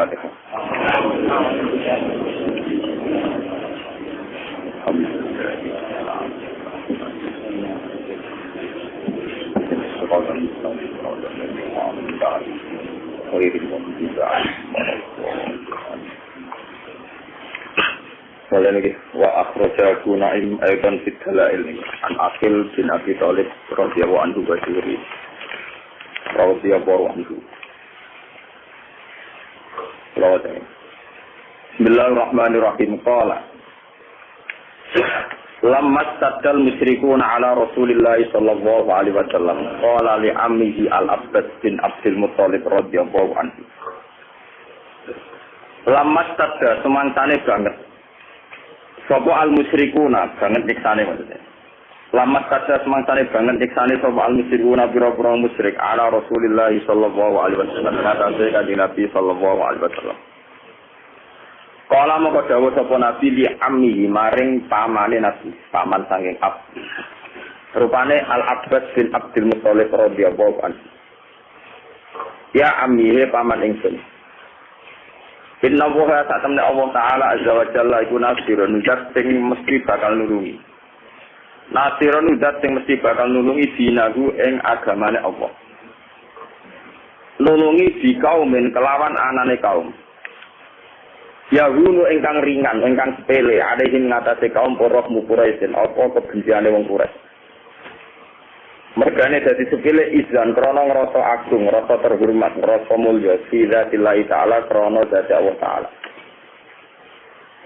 Al-Fatihah. Mulai lagi wa akhrajahu Naim aidan fi dalail an Aqil bin Abi Thalib radhiyallahu anhu basiri radhiyallahu anhu. Bismillahirrahmanirrahim. Qala lamma taddal musyrikuuna ala Rasulillah sallallahu alaihi wasallam qala li ammihi al-Abbas bin Abdul Muthalib radhiyallahu anhu. Lamma taddal semangsane banget sapa al-musyrikuuna banget nyiksane maksudnya. Lama kada semangsane banget nyiksane sapa al-musyrikuuna pira-pira musyrik ala Rasulillah sallallahu alaihi wasallam. Kata Kanjeng Nabi sallallahu alaihi wasallam. Kala moko dawuh sapa Nabi li ammi maring pamane Nabi, paman saking Ab. Rupane Al-Abbas bin Abdul Muthalib radhiyallahu anhu. Ya ammi paman ingsun. Inna woha satamne Allah Ta'ala Azza wa Jalla iku nasirun udat sing mesti bakal nulungi. Nasirun udat sing mesti bakal nulungi dinahu ing agamane Allah. Nulungi di kaumin kelawan anane kaum. Yahunu ingkang ringan, ingkang sepele, alihin ngatasi kaum poroh mupuraisin, apa kebenciane wong Quraisy. Mergane dadi sepele izan krana ngrasa agung, rasa terhormat, rasa mulya fi dzatillahi taala krana dzati Allah taala.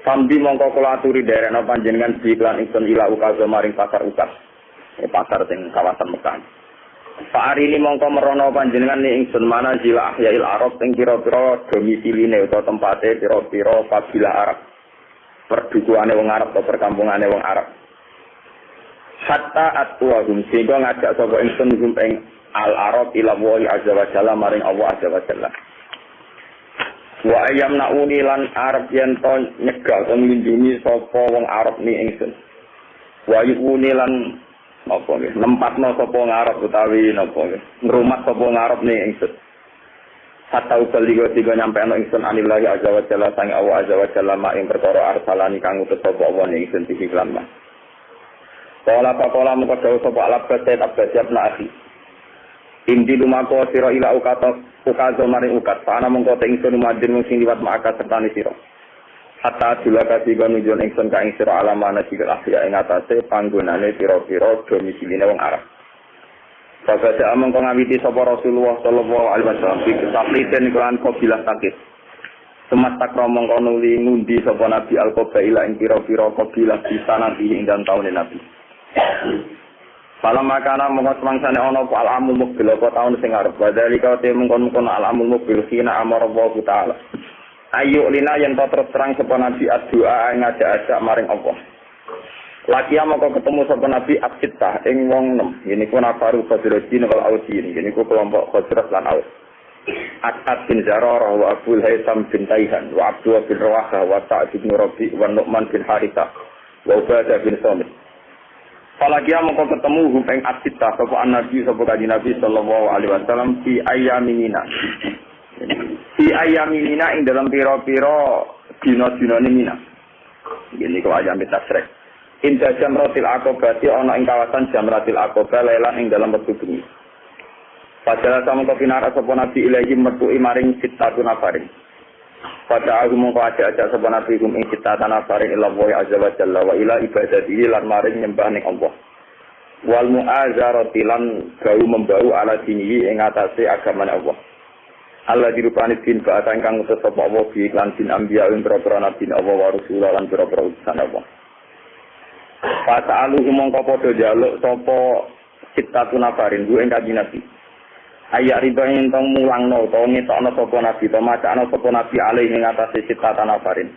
Sambi mongko kula aturi derena panjenengan iklan ingsun ila ukaza maring pasar ukas. Pasar sing kawasan Mekah. Pak hari ini mongko merono panjenengan ni ingsun mana jila ahyail Arab sing pira-pira domisiline utawa tempate pira-pira kabilah Arab. Perdukuane wong Arab atau perkampungane wong Arab. Hatta atwahum sehingga ngajak sapa ingsun ing al-Arab ila wa azza wa jalla maring Allah azza wa jalla. Wa ayyam nauni lan Arab yen to nyegah kon nglindungi sapa wong Arab ni ingsun. Wa yuni lan apa nggih nempatno sapa wong Arab utawi napa nggih ngrumat sapa wong Arab ni ingsun. Hatta ukaligo tiga nyampe ana ingsun anillahi azza wa jalla sang Allah azza wa jalla mak ing perkara arsalani kang utus sapa Allah ni ingsun dihiklan mah. Kala pakola muka jauh sopa alabat saya tak bersiap na akhi. Indi lumako siro ila ukazo maring ukat. Paana mengkota ingsun umadin mungsing liwat ma'akat serta ni siro. Hatta jula kasih nujon ingsun ka ing siro alamana sikil ahya ing atase panggunane piro-piro domisiline wong Arab. Fagasa amang kong ngawiti sopa Rasulullah sallallahu alaihi wasallam. Takliten kelan kobilah takis. Semasta kromong konuli ngundi sopa Nabi al-Qabaila ing piro-piro kobilah bisa nanti ing dan tahun Nabi. Falam makana mongko semangsane ana apa al-amul mubil apa taun sing arep badali ka te mongkon al-amul mubil khina amara Allah taala ayu lina yen terus terang sapa nabi doa ngajak-ajak maring Allah laki mongko ketemu sapa nabi absitah ing wong 6 yen iku nafaru fadrojin wal audin yen iku kelompok khosras lan aus As'ad bin Zararah wa Abdul Haitham bin Taihan wa Abdullah bin Rawahah wa Sa'd bin Rabi' wa Nu'man bin Harithah wa Ubadah bin Samit. Apalagi mongko ketemu ing asita sapa Nabi sapa kanjeng Nabi sallallahu alaihi wasallam fi ayyaminina. Fi ayyaminina ing dalam pira-pira dina-dinane Mina. Ini kok ayam tasrek. Inda Jamratil Aqabah ana ing kawasan Jamratil Aqabah lelah ing dalam wektu bengi. Padahal sama kopinara sapa Nabi ilahi metuki maring sitatun nafarin. Pada aku mongko ajak-ajak sapa nabi kum ing kita tanah paring ila wa azza wa jalla wa ila ibadatihi lan maring nyembah ning Allah. Wal mu'azarati lan gau membau ala dinihi ing atase agamane Allah. Allah dirupani din ba'ata ingkang utus sapa Allah bi lan din anbiya ing para nabi Allah wa rasul lan para utusan Allah. Fasa'alu mongko padha njaluk sapa kita tunafarin ku ing kanjeng Nabi. Ayat riba yang tong mulangno, tong ngetokno sapa nabi, tong macakno sapa nabi alih ing atase cita tanafarin.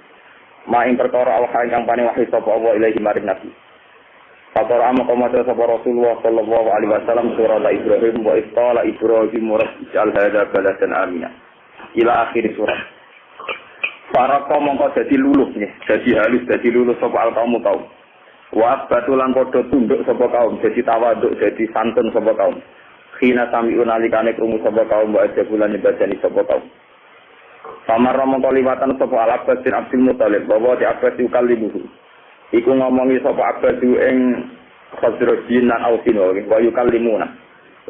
Maing perkara al-khair kang paning wahyu sapa Allah ilahi maring nabi. Fakor ama komaca sapa Rasulullah sallallahu alaihi wasallam surah Ibrahim wa istala Ibrahim murjal hadza baladan amina. Ila akhir surah. Para kaum mongko dadi luluh nggih, dadi halus, dadi luluh sapa al-kaum kaum. Wa batulan padha tunduk sapa kaum, dadi tawaduk, dadi santun sapa kaum. Khina sami'un alikane krungu sapa kaum wa aja bulan nyebadani sapa kaum. Famar mongko liwatan sapa Al-Abbas bin Abdul Muthalib bahwa di Abbas yukallimuhu. Iku ngomongi sapa Abbas ing Khazrajin lan Ausin wa yukallimuna.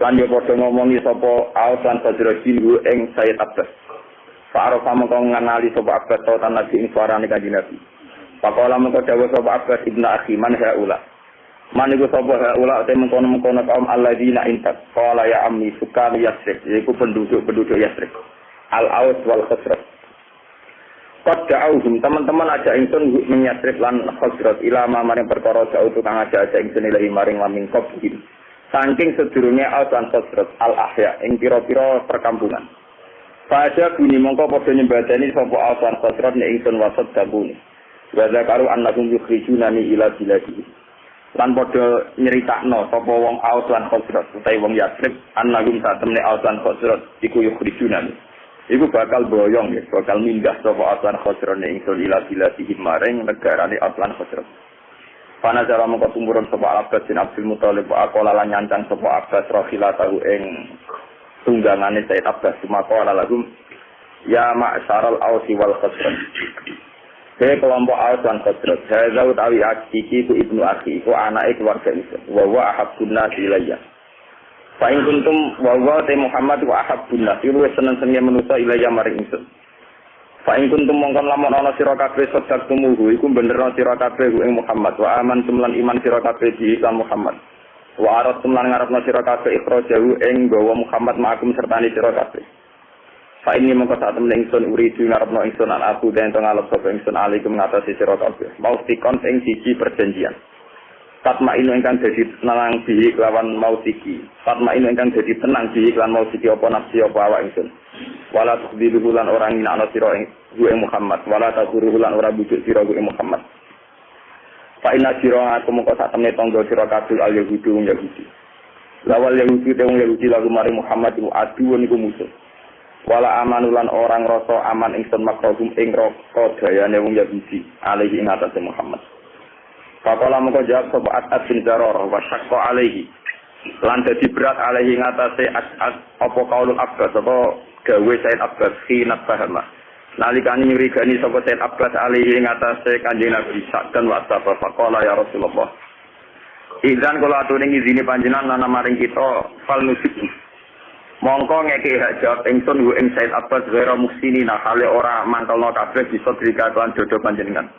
Lan yo padha ngomongi sapa Aus lan Khazrajin ing Sayyid Abbas. Fa'arafa mongko ngenali sapa Abbas tautan Nabi ing suarane Kanjeng Nabi. Faqala mongko dawuh sapa Abbas ibnu akhi man haula. Man iku sapa haula te mengkono-mengkono kaum alladzina intak. Qala ya ammi sukan Yasrib, yaiku penduduk Yasrib. Al-Aus wal Khazraj. Qad da'awhum teman-teman aja ingsun menyasrib lan Khazraj ilama maring perkara jauh tukang aja ingsun ilahi maring laming qabil. Saking sedurunge Aus lan Khazraj al-ahya ing pira-pira perkampungan. Pada bunyi mongko padha nyembadani sapa Aus lan Khazraj nek ingsun wasat dabune. Wa zakaru annahum yukhrijunani ila biladi. Lan padha nyeritakno sapa wong Aus lan Khazraj utawi wong Yasrib annahum satemne Aus lan Khazraj iku yukhrijunani. Iku bakal boyong ya, bakal mindah sapa Aslan Khazraj ing ila biladihim maring negarane Aslan Khazraj. Panajara mongko tumurun sapa Abbas bin Abdul Muthalib aqala lan nyancang sapa Abbas rahilatahu ing tunggangane Sayyid Abbas maka lahum ya ma'syaral Ausi wal Khazraj. Kelompok Aus lan Khazraj, hadza utawi iki ku ibnu akhi, ku anake keluarga ingsun. Wa wa ahabbun nasi ilayya. Fa'in kuntum wa te Muhammad wa ahabbun nas iku seneng-senenge manusa ilaya maring ingsun. Fa'in kuntum mongkon lamun ana sira kabeh sedhak tumuhu iku benerno sira kabeh ing Muhammad wa aman tumlan iman sira kabeh di Islam Muhammad. Wa arat tumlan ngarepno sira kabeh ikhrajahu ing gawa Muhammad ma'akum sertane sira kabeh. Fa'in ini mongko sak temen ingsun uridu ngarepno ingsun lan aku den ngalep sapa ingsun alaikum ngatasi sira kabeh. Mau dikon ing siji perjanjian. Fatma inu ingkang dadi tenang bihi kelawan mausiki. Fatma inu ingkang dadi tenang bihi kelawan mausiki apa nafsi apa awak ingsun. Wala tukhbiruhu lan ora nginakno sira ing Muhammad. Wala takuruhu lan ora bujuk sira ing Muhammad. Fa inna sira aku mengko sak temne tangga sira kabeh al Yahudi wong Yahudi. Lawal Yahudi te wong Yahudi lagu mari Muhammad iku adu niku musuh. Wala amanulan orang rasa aman ingsun makrahum ing roko dayane wong Yahudi alaihi ing atase Muhammad. Faqala mongko jawab sapa As'ad bin Zaror wa syaqqa alaihi. Lan dadi berat alaihi ngatasé As'ad apa kaulul Abbas apa gawe Said Abbas khinat pahama. Nalikane nyurigani sapa Said Abbas alaihi ngatasé Kanjeng Nabi dan wasapa faqala ya Rasulullah. Izan kula atune ngizini panjenengan lan maring kita fal nusik. Mongko ngeke hak jawab ingsun ing Said Abbas ghairu muhsinina hale ora mangkelno kabeh bisa dikakuan dodo panjenengan.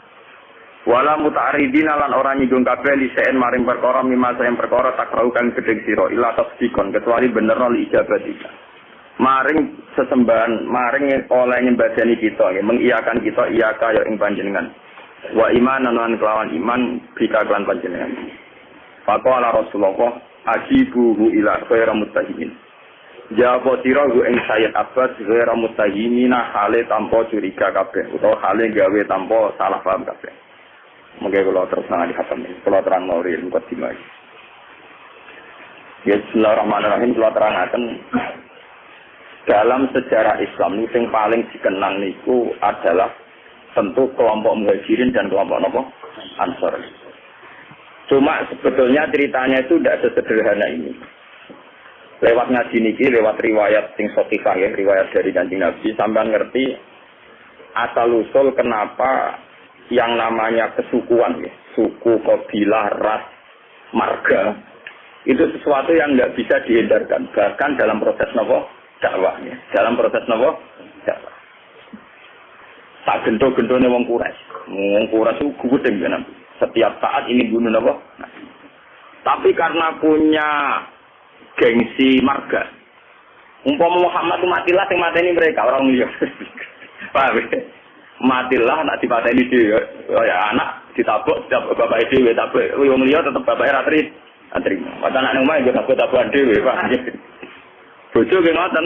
Wala muta'aridin lan ora nyinggung kabeh liseen maring perkara mimasa yang perkara takrau kang gedeng sira ila tasdikon kecuali benerno li ijabatika. Maring sesembahan maring oleh nyembadani kita nggih mengiyakan kita iya kaya ing panjenengan. Wa imanan lan kelawan iman bika kelan panjenengan. Faqala Rasulullah ajibuhu ila khairu muttahimin. Jawab sira ing Sayyid Abbas khairu muttahimina hale tanpa curiga kabeh utawa hale gawe tanpa salah paham kabeh. Mungkin kalau terus nanti khatam ini, kalau terang mau riil mukadimah. Ya Bismillahirrahmanirrahim. Kalau terangkan dalam sejarah Islam itu yang paling dikenang niku adalah tentu kelompok Muhajirin dan kelompok Ansor. Cuma sebetulnya ceritanya itu tidak sesederhana ini. Lewat ngaji niki, lewat riwayat sing sahihah ya, riwayat dari Kanjeng Nabi sampai ngerti asal usul kenapa yang namanya kesukuan, ya, suku, kabilah, ras, marga, itu sesuatu yang tidak bisa dihindarkan, bahkan dalam proses dakwah, ya. Dalam proses dakwah. Tak gento-gentone wong Quraisy itu gudeng kan. Setiap saat ini bunuh napa? Tapi karena punya gengsi marga, umpama Muhammad itu matilah sing mateni mereka orang liya. Paham ya? Matilah nak dipateni dhewe ya anak ditabuk bapak dhewe tabuk wong liya tetep bapake ra trimo padahal anak omah yo tabuk-tabukan dhewe Pak bojo ge ngoten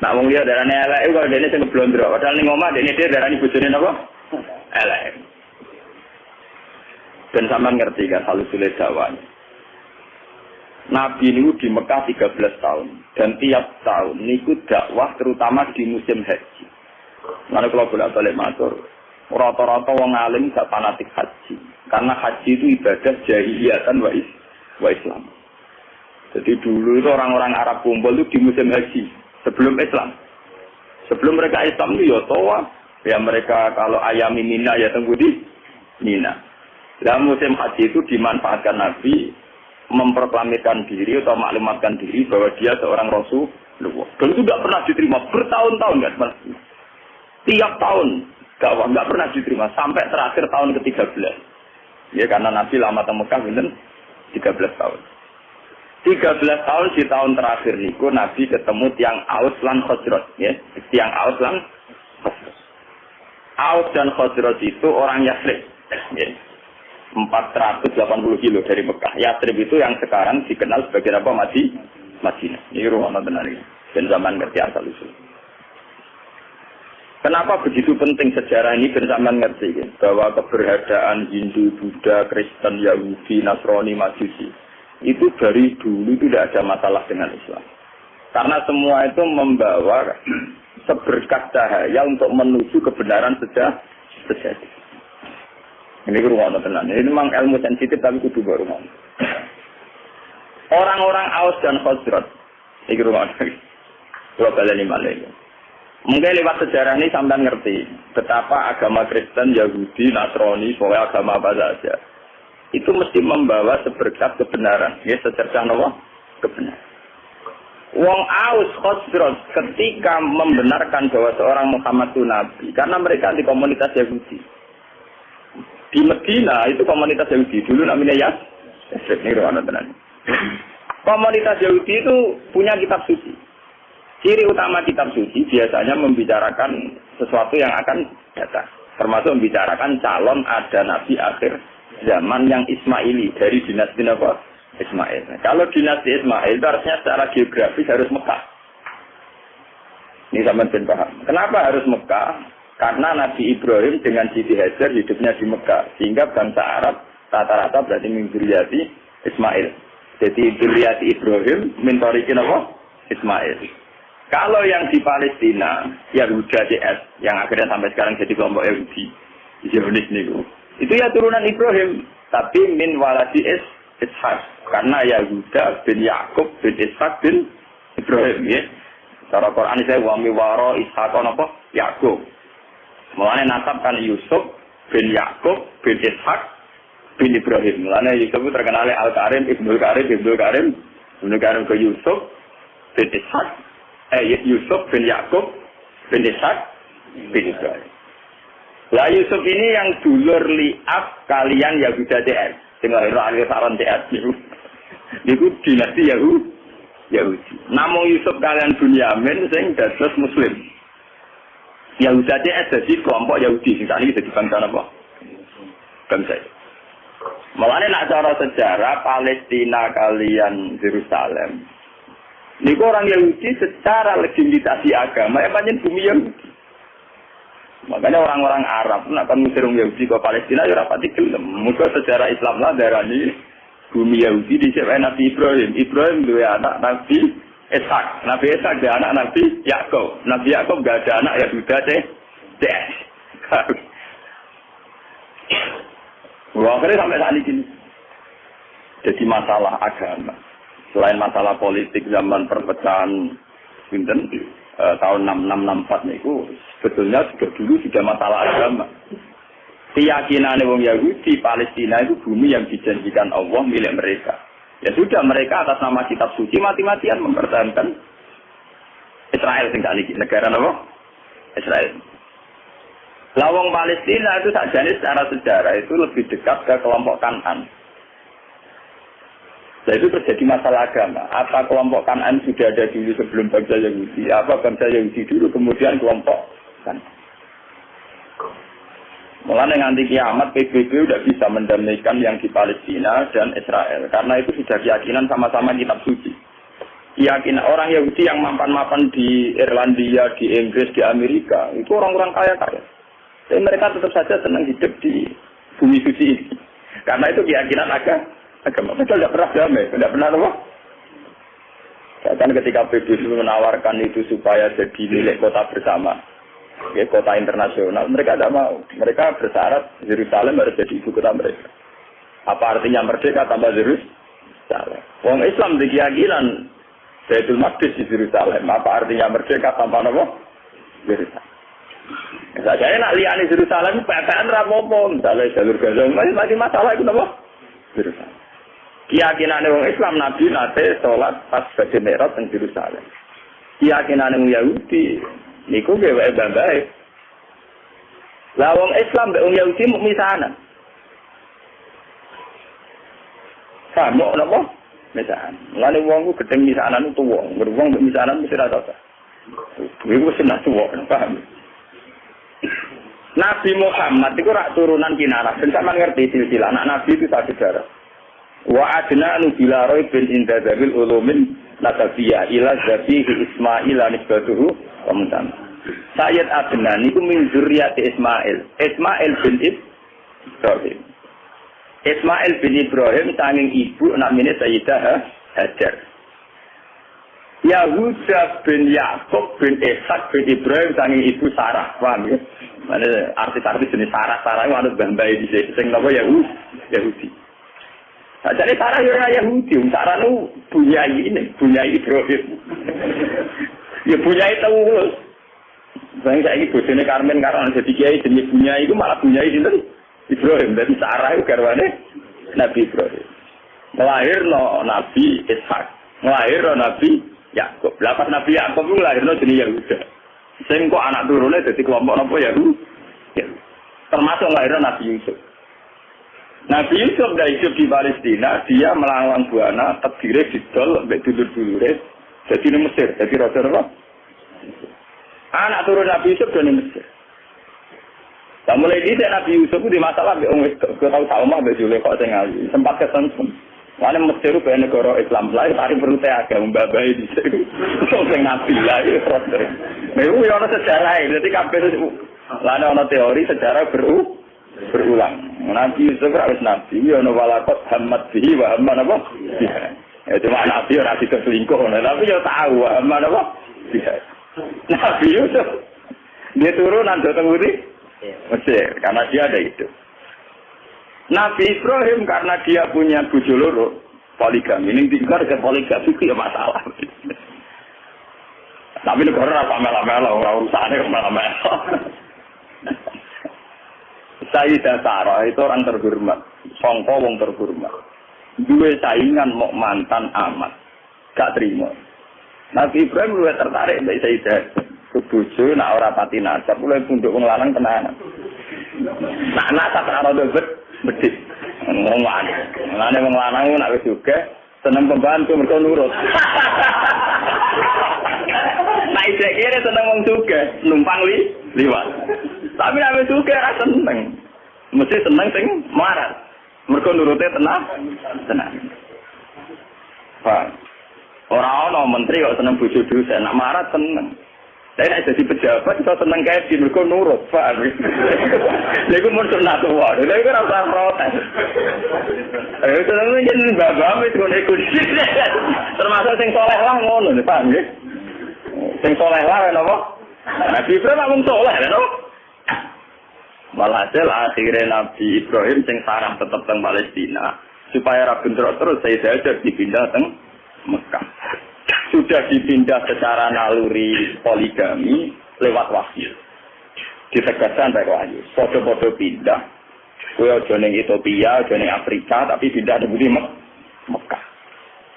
nak wong liya darane elek kok dene sing blondro padahal ning omah dene dhewe darani bojone napa elek dan sampean ngerti kan halusule dakwah Nabi niku di Mekah 13 tahun dan tiap tahun niku dakwah terutama di musim haji. Mana kalau bolak-balik matur, rata-rata wong alim gak fanatik haji, karena haji itu ibadah jahiliyatan wa Islam. Jadi dulu itu orang-orang Arab kumpul itu di musim haji sebelum Islam. Sebelum mereka Islam itu ya toa, ya mereka kalau ayam Mina ya tunggu di Mina. Nah musim haji itu dimanfaatkan Nabi memproklamirkan diri atau maklumatkan diri bahwa dia seorang Rasul. Dan itu tidak pernah diterima bertahun-tahun nggak pernah. Tiap tahun nggak pernah diterima sampai terakhir tahun ke-13. Ya karena Nabi lama di Mekah itu 13 tahun. 13 tahun di tahun terakhir niku Nabi ketemu tiang Aus lan Khazraj ya. Tiang Aus lan Khazraj. Aus dan Khazraj itu orang Yathrib. Ya. 480 kilo dari Mekah. Yathrib itu yang sekarang dikenal sebagai apa? Madinah. Ini rumah benar ini. Dan zaman ngerti asal usul. Kenapa begitu penting sejarah ini dan zaman ngerti ya? Bahwa keberadaan Hindu, Buddha, Kristen, Yahudi, Nasrani, Majusi itu dari dulu tidak ada masalah dengan Islam. Karena semua itu membawa seberkas cahaya untuk menuju kebenaran sejati. Ini rumah tenan. Ini memang ilmu sensitif tapi kudu baru rumah. Orang-orang Aus dan Khazraj. Ini rumah. Kalau kalian ini mungkin lewat sejarah ini sampai ngerti betapa agama Kristen, Yahudi, Nasrani, pokoknya agama apa saja itu mesti membawa seberkas kebenaran. Ya, secercah nawa kebenaran. Wong Aus Khazraj ketika membenarkan bahwa seorang Muhammad itu nabi karena mereka di komunitas Yahudi. Di Medina itu komunitas Yahudi dulu namanya Yasrib. Komunitas Yahudi itu punya kitab suci. Ciri utama kitab suci biasanya membicarakan sesuatu yang akan datang. Termasuk membicarakan calon ada nabi akhir zaman yang Ismaili dari dinasti apa? Ismail. Kalau dinasti Ismail itu harusnya secara geografis harus Mekah. Ini sama ben paham. Kenapa harus Mekah? Karena Nabi Ibrahim dengan Siti Hajar hidupnya di Mekah. Sehingga bangsa Arab rata-rata berarti mindzuriyati Ismail. Jadi dzurriyyati Ibrahim mintorikin apa? Ismail. Kalau yang di Palestina, Yahuda CS, yang akhirnya sampai sekarang jadi kelompok Yahudi, Zionis niku. Itu ya turunan Ibrahim, tapi min waladi Ishak. Karena Yahuda bin Yakub bin Ishak bin Ibrahim ya. Cara Quran saya wa miwaro Ishak apa? Yakub. Mulane nasab kan Yusuf bin Yakub bin Ishak bin Ibrahim. Mulane Yusuf terkenal Al-Karim, Ibnu Karim, Ibnu Karim ke Yusuf bin Ishak. Yusuf bin Yakub bin Ishak bin Ibrahim. Lah Yusuf ini yang dulur li'ab kalian Yahuda TS. Sing lahir akhir saran TS niku. Niku dinasti Yahudi. Namung Yusuf kalian Bunyamin sing dados muslim. Yahuda TS jadi kelompok Yahudi sing sakniki dadi bangsa apa? Bangsa. Mulane nak cara sejarah Palestina kalian Yerusalem. Niku orang Yahudi secara legitimasi agama pancen bumi Yahudi. Makanya orang-orang Arab nak kan ngusir Yahudi ke Palestina ya ora pati gelem. Muga sejarah Islam lah darani bumi Yahudi diciptakan Nabi Ibrahim. Ibrahim duwe anak Nabi Ishak. Nabi Ishak dia anak Nabi Yakub. Nabi Yakub gak ada anak Yahuda CS. Wah, akhirnya sampai saat ini. Jadi masalah agama. Selain masalah politik zaman perpecahan tahun 6664 itu sebetulnya sudah masalah agama. Keyakinan wong Yahudi Palestina itu bumi yang dijanjikan Allah milik mereka. Ya sudah mereka atas nama kitab suci mati-matian mempertahankan Israel tinggal di negara apa? Israel. Lawang Palestina itu sajane secara sejarah itu lebih dekat ke kelompok Kanan. Nah itu terjadi masalah agama. Apa kelompok Kanan sudah ada dulu sebelum bangsa Yahudi? Apa bangsa Yahudi dulu kemudian kelompok Kanan? Mulanya nganti kiamat PBB udah bisa mendamaikan yang di Palestina dan Israel. Karena itu sudah keyakinan sama-sama kitab suci. Keyakinan orang Yahudi yang mapan-mapan di Irlandia, di Inggris, di Amerika, itu orang-orang kaya-kaya. Tapi mereka tetap saja senang hidup di bumi suci ini. Karena itu keyakinan agama. Mereka tidak pernah damai, tidak pernah apa? Bahkan ketika PBB menawarkan itu supaya jadi milik kota bersama. Ya, kota internasional, mereka tidak mau. Mereka bersyarat Yerusalem harus jadi ibu kota mereka. Apa artinya merdeka tambah Yerusalem? Wong Islam di keyakinan Baitul Maqdis di Yerusalem. Apa artinya merdeka tanpa apa? Yerusalem. Sajane nak liyane Yerusalem PKN ra apa-apa, misalnya jalur Gaza masih masalah itu napa? Yerusalem. Keyakinane wong Islam Nabi nate salat pas badhe Mi'raj teng Yerusalem. Keyakinane wong Yahudi niku dheweke bae. Lah wong Islam mbek wong Yahudi mung misanan. Sama napa? Misanan. Lane wong ku gedeng misanan tuwa, wong mbek misanan mesti ra cocok. Iku senah tuwa, paham? Nabi Muhammad itu rak turunan Kinanah. Dan sama ngerti silsilah anak Nabi itu satu darah. Wa adna nubila roy bin inda zabil ulumin nasabiyah ila zabihi Ismail anisbatuhu kemudian Sayyid Adnan itu min zuriyati Ismail bin Ibrahim. Ismail bin Ibrahim sanging ibu namanya Sayyidah Hajar. Yahuda bin Yakub bin Ishak bin Ibrahim sanging ibu Sarah. Paham ya? Mana artis-artis jenis Sarah itu harus bambai di sini. Napa Yahudi. Nah, jadi Sarah ya Yahudi, Sarah itu bunyai Ibrahim. Ya bunyai terus. Bang saya ini bojone Karmen karena jadi kiai jenis bunyai itu malah bunyai itu Ibrahim. Jadi Sarah itu garwane Nabi Ibrahim. Melahirno Nabi Ishak, melahirno Nabi Yakub. Lapas Nabi Yakub itu melahirno jenis Yahuda. Sing kok anak turunnya jadi kelompok apa Yahudi. Termasuk melahirno Nabi Yusuf. Nabi Yusuf dah hidup di Palestina, dia melawan buana, terdiri didol, sampai dulur-dulure, jadi di Mesir, jadi raja apa? Anak turun Nabi Yusuf dari Mesir. Dan mulai di Nabi Yusuf itu di masalah, kita tahu sama Mbak Zulekha Tengali, sempat kesentum. Karena Mesir itu negara Islam lain, tapi perlu saya agak membabai di sini. Untuk Nabi lagi, proses. Nah itu ada sejarah, jadi kabel itu, lalu ada teori sejarah berulang. Nabi Yusuf harus Nabi, ya walakot hamad bihi wa hamad apa? Ya cuma Nabi ora bisa selingkuh, tapi ya tahu hamad apa? Nabi Yusuf dia turunan datang Budi Mesir karena dia ada itu. Nabi Ibrahim karena dia punya bojo loro poligami, ini tinggal ke poligami itu ya masalah. Tapi negara apa mela-mela, urusannya mela-mela. Sayyidah Sarah itu orang terhormat, sangka wong terhormat. Dua saingan mau mantan amat, gak terima. Nabi Ibrahim luwih tertarik mbek Sayyidah. Bojo nak ora pati nasab, mulai punduk wong lanang tenanan. Nak nasab ora rada bedhit. Wong lanang wong lanang nak wis juga seneng pembantu mergo nurut. Nah iki kira seneng wong juga numpang liwat. Tapi nek juga ra seneng. Mesti seneng sing marah. Mergo nurute tenang. Pak. Ora ana menteri kok seneng bojo dhewe, nek marah seneng. Saya nek dadi pejabat iso seneng kae di mergo nurut, Pak. Lha iku mun sunah tuwa. Lha iku ora usah protes. Itu nang yen bapak wis ngono iku. Termasuk sing saleh lah ngono, Pak nggih. Sing saleh lah napa? Nabi Ibrahim mung saleh lho. Walhasil akhirnya Nabi Ibrahim sing sarang tetap teng Palestina supaya ra bentrok terus saya aja dipindah teng Mekah. Sudah dipindah secara naluri poligami lewat wahyu. Ditegaskan baik wahyu. Podo-podo pindah. Kowe aja ning Ethiopia, aja ning Afrika tapi pindah di Mekah.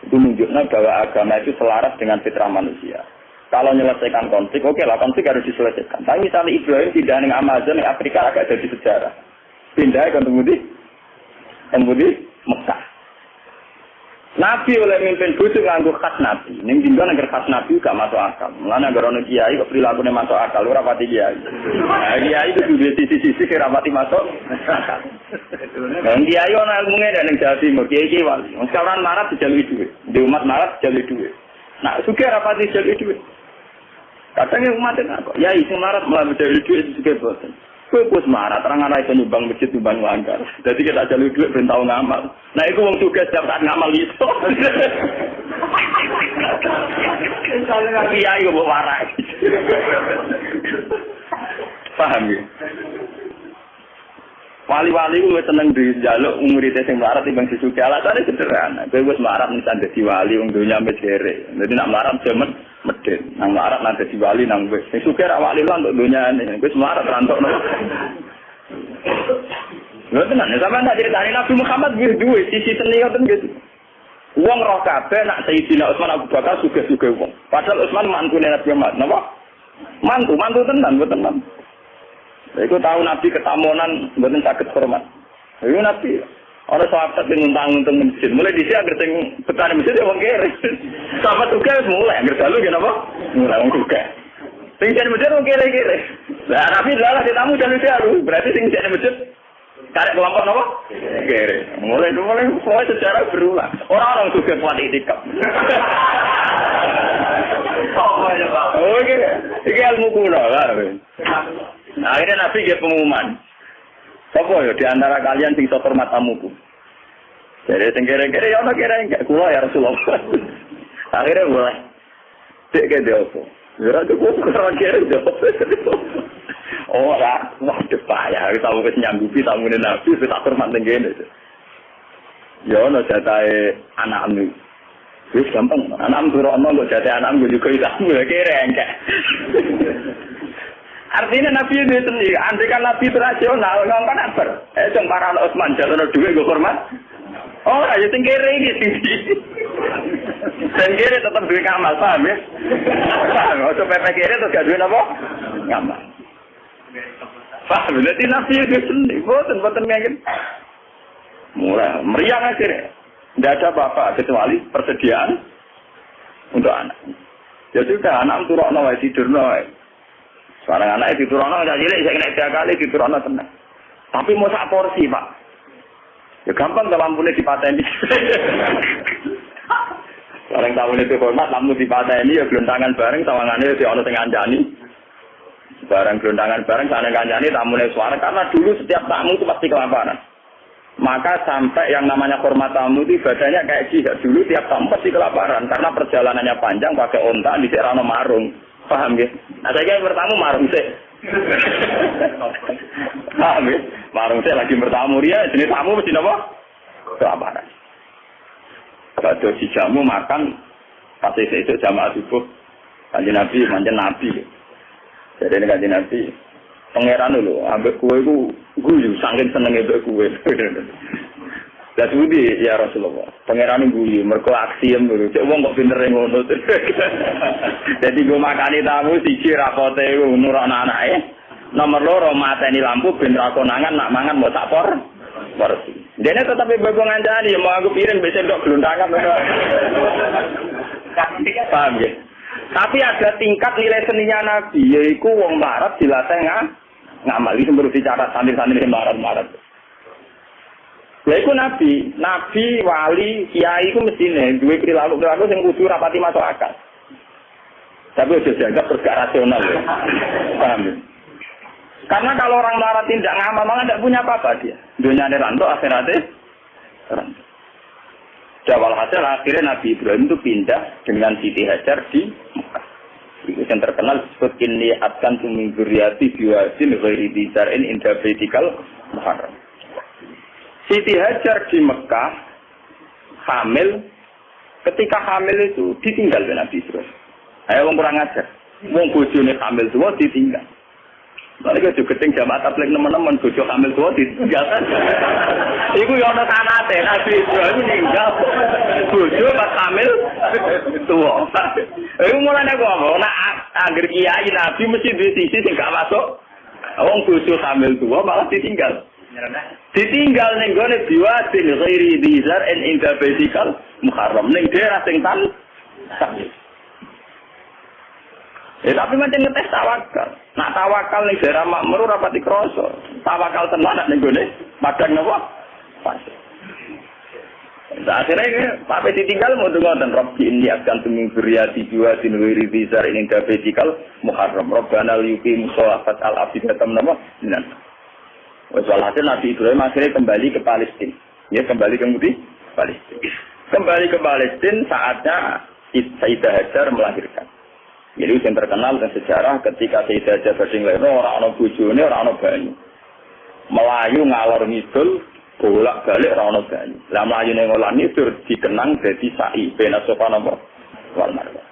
Itu menunjukkan bahwa agama itu selaras dengan fitrah manusia. Kalau menyelesaikan konflik, oke lah konflik harus diselesaikan. Tapi misalnya Ibrahim pindah ke Amazon, di Afrika agak jadi sejarah. Pindah ke Temudi, Mekah. Nabi oleh mimpin bojo nganggo khas Nabi. Ning dinggo nang khas Nabi gak masuk akal. Mulane agar ono kiai kok prilakune masuk akal ora pati kiai. Nah, kiai itu duwe sisi-sisi kira pati masuk akal. Nang kiai ono ilmune ning Jawa Timur, kiai wali. Sekarang marat dijalui duit. Di umat marat dijalui duit. Nah, sugih ora pati dijalui duit. Kadang umat itu ya isi marat malah dijalui duit sugih boten. Fokus marah, terang anak itu nyumbang masjid, nyumbang langgar. Jadi kita jalur duit berintau ngamal. Nah itu orang juga setiap saat ngamal itu. Kiai gue marah. Paham ya? Wali-wali ku seneng dijaluk murid sing melarat timbang sisuke. Alasane sederhana. Kowe wis melarat nisan dadi wali wong donya wis kere. Dadi nak melarat jaman medhit. Nang melarat nang dadi wali nang wis. Sing suke ra wali lan untuk donyane. Wis melarat rantokno. Lha tenan sampeyan tak critani Nabi Muhammad nggih duwe sisi seni ngoten gitu. Wong roh kabeh nak Sayyidina Utsman Abu Bakar sugih-sugih wong. Padahal Utsman mantune Nabi Muhammad. Napa? Mantu tenan mboten mantu. Iku tahu Nabi ketamonan mboten saged hormat. Iku Nabi ora sahabat sing nguntang-untung masjid. Mulai dhisik anggere sing betane masjid ya wong kere. Sahabat juga wis mulai anggere dalu ya napa? Mulai wong juga. Sing jane masjid wong kere-kere. Lah Nabi lalah ditamu dalu dalu. Berarti sing jane masjid karek kelompok napa? Kere. Mulai sejarah berulang. Orang juga kuat itikaf. Oh, iki ilmu kuno lah. Akhirnya Nabi dia pengumuman. Apa ya di antara kalian sing sok hormat tamuku? Jadi sing kere-kere ya ana kere enggak kula ya Rasulullah. Akhirnya mulai. Cek ke dia apa? Ya ada kok kere dia. Oh, ora, wah depaya. Kita wis nyanggupi tamune Nabi wis tak hormat ning kene. Ya ana jatahe anakmu. Wis gampang. Anakmu rono kok jatahe anakmu juga isamu kere enggak. Artinya Nabi itu sendiri, andai kan Nabi itu rasional, ngomong apa? Jom para Utsman jatuh duit gue hormat. Oh, ayo tingkiri ini tinggi. Tingkiri tetap duit ngamal, paham ya? Paham, kalau PP kiri itu gak duit apa? Ngamal. Paham, berarti Nabi itu sendiri, boten ngangin. Mulai, meriang akhirnya. Tidak ada apa-apa, kecuali persediaan untuk anak. Ya sudah, anak turun nawai, tidur nawai. Sekarang anaknya diturunkan, tidak cilik, saya kena 3 kali diturunkan tenang. Tapi mau sak porsi, Pak. Ya gampang kalau lampunya dipateni. Sekarang tahun itu hormat, lampu dipateni, ya gelontangan bareng, tawangannya di ono tengah anjani. Barang gelontangan bareng, sana kancani, tamunya suara. Karena dulu setiap tamu itu pasti kelaparan. Maka sampai yang namanya hormat tamu itu ibadahnya kayak jihad. Dulu tiap tamu pasti kelaparan. Karena perjalanannya panjang, pakai onta, di Serano Marung. Paham ya? Nah saya kira bertamu marung sih. Paham ya? Marung sih lagi bertamu dia, jenis tamu mesti apa? Kelaparan. Kalau si jamu makan, pasti itu jamaah subuh. Kanjeng Nabi, manjen Nabi. Jadi ini kanjeng Nabi. Pangeran dulu, ambek kue itu guyu, saking seneng ambek kue. Lah suwi ya Rasulullah. Pangeran guyu, mergo aksi em lho. Cek wong kok pinter ngono. Dadi go makani tamu siji rapote nurono anake. Nomor 2 mateni lampu ben ra konangan nak mangan mbok tak porsi. Dene tetep bego ngancani mau aku piring besok kok glontangan. Paham ya? Tapi ada tingkat nilai seninya Nabi, yaitu wong marat dilatih ngamal. Itu baru bicara santri-santri marat-marat. Ya itu Nabi, wali, kiai itu mestinya duwe perilaku yang kudu rapati masuk akal. Tapi sudah dianggap bergak rasional ya. Paham ya? Karena kalau orang melarat tidak ngamal, malah tidak punya apa-apa dia. Dunia ini rantok, akhiratnya rantok. Jawal hasil akhirnya Nabi Ibrahim itu pindah dengan Siti Hajar di Mekah. Itu yang terkenal disebut inni atkantu min dzurriyyati biwadin ghairi dzi zar'in inda baitikal muharram. Siti Hajar di Mekah hamil, ketika hamil itu ditinggal oleh Nabi Ibrahim. Ayo wong kurang ajar. Wong bojone hamil tua ditinggal. Lalu juga keting jamaah tabligh teman-teman bojo hamil tua ditinggal. Iku yo ana sanate Nabi Ibrahim ninggal bojo pas hamil tua. Iku mulane kok ana anggere kiai Nabi mesti duwe sisi sing gak masuk. Wong bojo hamil tua malah ditinggal. Ditinggal ning gone biwadin ghairi dzar en inda baitikal muharram ning daerah sing tan. Tapi macam ngetes tawakal. Nak tawakal ning daerah makmur ora pati krasa. Tawakal tenan ning gone padang napa? Pas. Akhirnya Pak ditinggal mau ngoten Rabbi inni askantu min dzurriyyati biwadin ghairi dzar en inda baitikal muharram. Rabbana liyuqimus sholata al-afidatam napa? Walhasil Nabi Ibrahim akhirnya kembali ke Palestina. Ya kembali ke Palestina. Kembali ke Palestina saatnya Sayyidah Hajar melahirkan. Jadi yang terkenal dan sejarah ketika Sayyidah Hajar bersinggah orang bojone orang banyu. Melayu ngalor ngidul bolak-balik ra ono banyu. Lah mlayu ning ngalor ngidul dikenang dadi sa'i bena sofa napa wal marwah.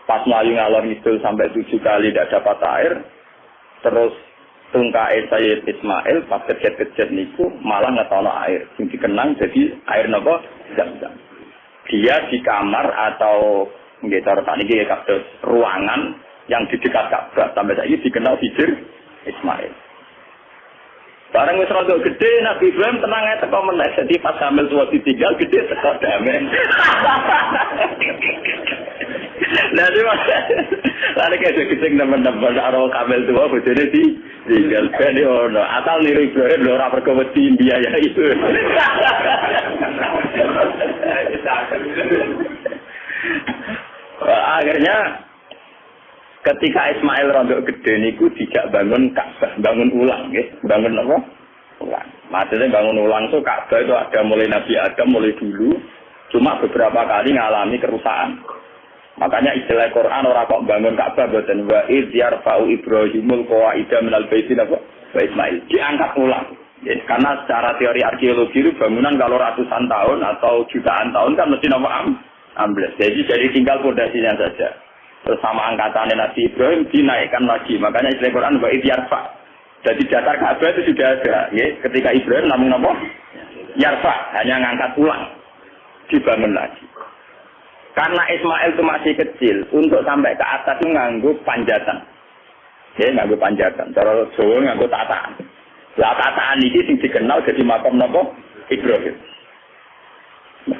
Pas melayu ngalor ngidul sampai 7 kali tidak dapat air, terus tungkae Sayyid Ismail pas kecet-kecet niku malah ngetono air. Sing dikenang jadi air napa Zam-zam. Dia di kamar atau nggih cara niki kados ruangan yang di dekat Ka'bah sampai saiki dikenal Hijr Ismail. Barang wis rada gede Nabi Ibrahim tenang ae teko meneh dadi pas hamil tua ditinggal gede teko damai. Lah iki mas. Lah nek gede nemen-nemen karo kamil tua bojone ditinggal ben ono asal niru Ibrahim lho ora perkara wedi biaya itu. Akhirnya ketika Ismail rondok gede niku tidak bangun Ka'bah, bangun ulang nggih. Bangun apa? Ulang. Maksudnya bangun ulang tuh Ka'bah itu ada mulai Nabi Adam mulai dulu, cuma beberapa kali ngalami kerusakan. Makanya istilah Quran ora kok bangun Ka'bah boten wa id yarfa'u Ibrahimul qawaida minal baiti wa Ismail. Diangkat ulang. Ya, karena secara teori arkeologi itu bangunan kalau ratusan tahun atau jutaan tahun kan mesti ambles. Jadi tinggal fondasinya saja. Bersama angkatan Nabi Ibrahim dinaikkan lagi. Makanya istilah Quran wa idyarfa. Jadi dasar Ka'bah itu sudah ada. Ya. Ketika Ibrahim namun apa? Yarfa. Hanya ngangkat ulang. Dibangun lagi. Karena Ismail itu masih kecil. Untuk sampai ke atas itu nganggo panjatan. Ya, nganggo panjatan. Cara Jawa nganggo tataan. Lah tataan ini sing dikenal jadi makam napa? Ibrahim.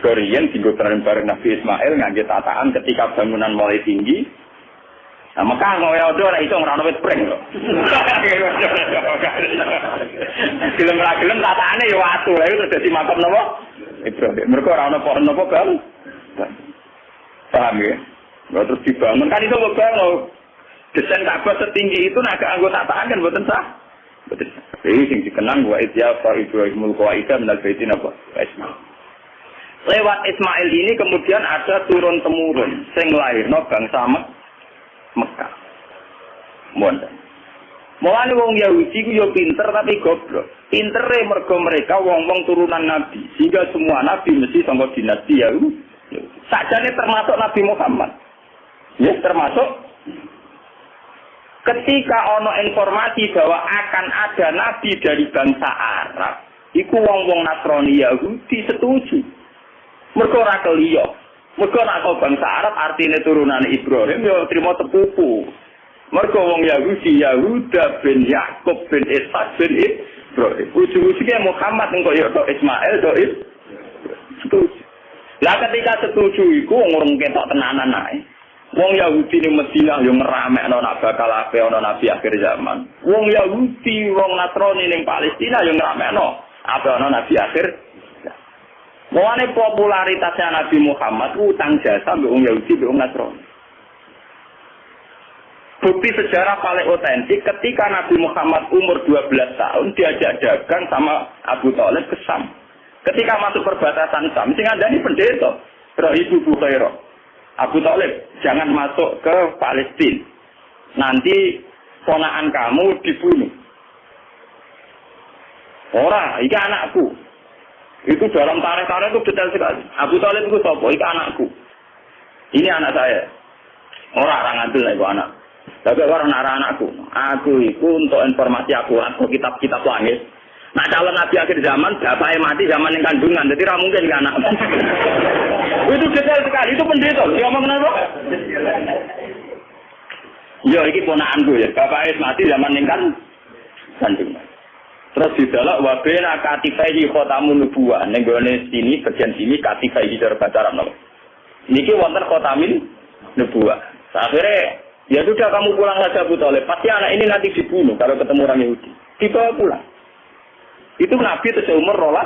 Korean tinggal bareng Nabi Ismail ngangge tataan ketika bangunan mulai tinggi. Nah, maka ngoyo ora iso ngrano wit pring lho. Gelem-gelem tataane ya watu, lha itu dadi makam napa? Ibrahim. Mergo ora ono pohon napa, Bang? Paham ya? Lha terus dibangun kan itu kok lho. Desain Ka'bah setinggi itu agak anggota tataan kan mboten sah. Betul. Ini sing dikenang wa idya fa Ibrahimul qawaida minal baiti napa? Ismail. Lewat Ismail ini kemudian ada turun-temurun sing lairno bangsa Mekah. Mondang. Mulane wong Yahudi ku yo pinter tapi goblok. Pintere mergo mereka wong-wong turunan nabi, sehingga semua nabi mesti saka dinasti Yahudi. Sakjane termasuk Nabi Muhammad. Ya, termasuk ketika ono informasi bahwa akan ada nabi dari bangsa Arab, iku wong-wong Nasrani Yahudi setuju. Mergo ora keliyo. Mergo nek bangsa Arab artine turunan Ibrahim yo trimo tepuku. Mergo wong Yahudi Yahuda bin Yakub bin Ishak bin Ibrahim. Ujung-ujungnya Muhammad engko yo Ismail do setuju. Lah ketika setuju iku ngurung ketok tenanan ae. Wong Yahudi ning Madinah yo ngeramekno nak bakal ape ana nabi akhir zaman. Wong Yahudi, wong Nasrani ning Palestina yo ngeramekno ape ana nabi akhir. Mulane popularitasnya Nabi Muhammad utang jasa mbek wong Yahudi mbek wong Nasrani. Bukti sejarah paling otentik ketika Nabi Muhammad umur 12 tahun diajak dagang sama Abu Thalib ke Sam. Ketika masuk perbatasan Sam, sing ngandani pendeta, Ibu Bukhairah. Abu Thalib, jangan masuk ke Palestina. Nanti ponakan kamu dibunuh. Ora, iki anakku. Itu dalam tarikh-tarikh itu detail sekali. Abu Thalib itu sapa? Iki anakku. Ini anak saya. Orang ngambil lah itu anak. Tapi orang anakku. Aku itu untuk informasi akurat ke kitab-kitab langit. Nah kalau Nabi akhir zaman, bapaknya mati zaman yang kandungan. Jadi tidak mungkin ke anak. Itu detail sekali. Itu pendeta. Dia ngomong kenapa? Ya, ini ponakanku ya. Bapaknya mati zaman yang kandungan. Terus didalak wabena katifaihi khotamun nubuwah. Nenggone sini, bagian sini katifaihi cara bahasa Arab. Niki wonten khotamin nubuwah. Akhirnya, ya sudah kamu pulang saja Abu Thalib. Pasti anak ini nanti dibunuh kalau ketemu orang Yahudi. Dibawa pulang. Itu Nabi itu seumur 12.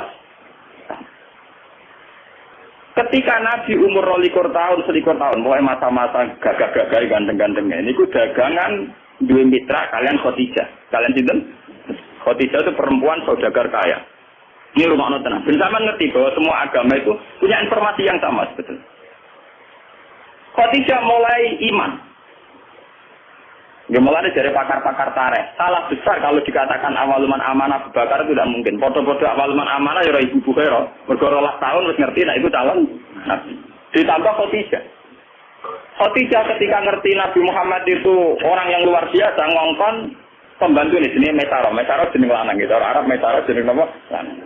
Ketika Nabi umur 12 tahun, 11 tahun, mulai masa-masa gagah-gagah ganteng-gantengnya. Ini ku dagangan dua mitra kalian Khadijah. Kalian sinten? Khadijah itu perempuan saudagar kaya. Ini rumah tenang. Ben sampean ngerti bahwa semua agama itu punya informasi yang sama sebetulnya. Khadijah mulai iman. Gimana dari pakar-pakar tarikh, salah besar kalau dikatakan awaluman amanah Abu Bakar itu tidak mungkin. Foto-foto awaluman amanah ya Ibu Bukhairah, bergorolah tahun terus ngerti, nah itu calon Nabi. Ditambah Khadijah. Khadijah ketika ngerti Nabi Muhammad itu orang yang luar biasa, ngongkon pembantu ini jenis Mesaro jenis lanang gitu, orang Arab Mesaro jenis apa? Lanang.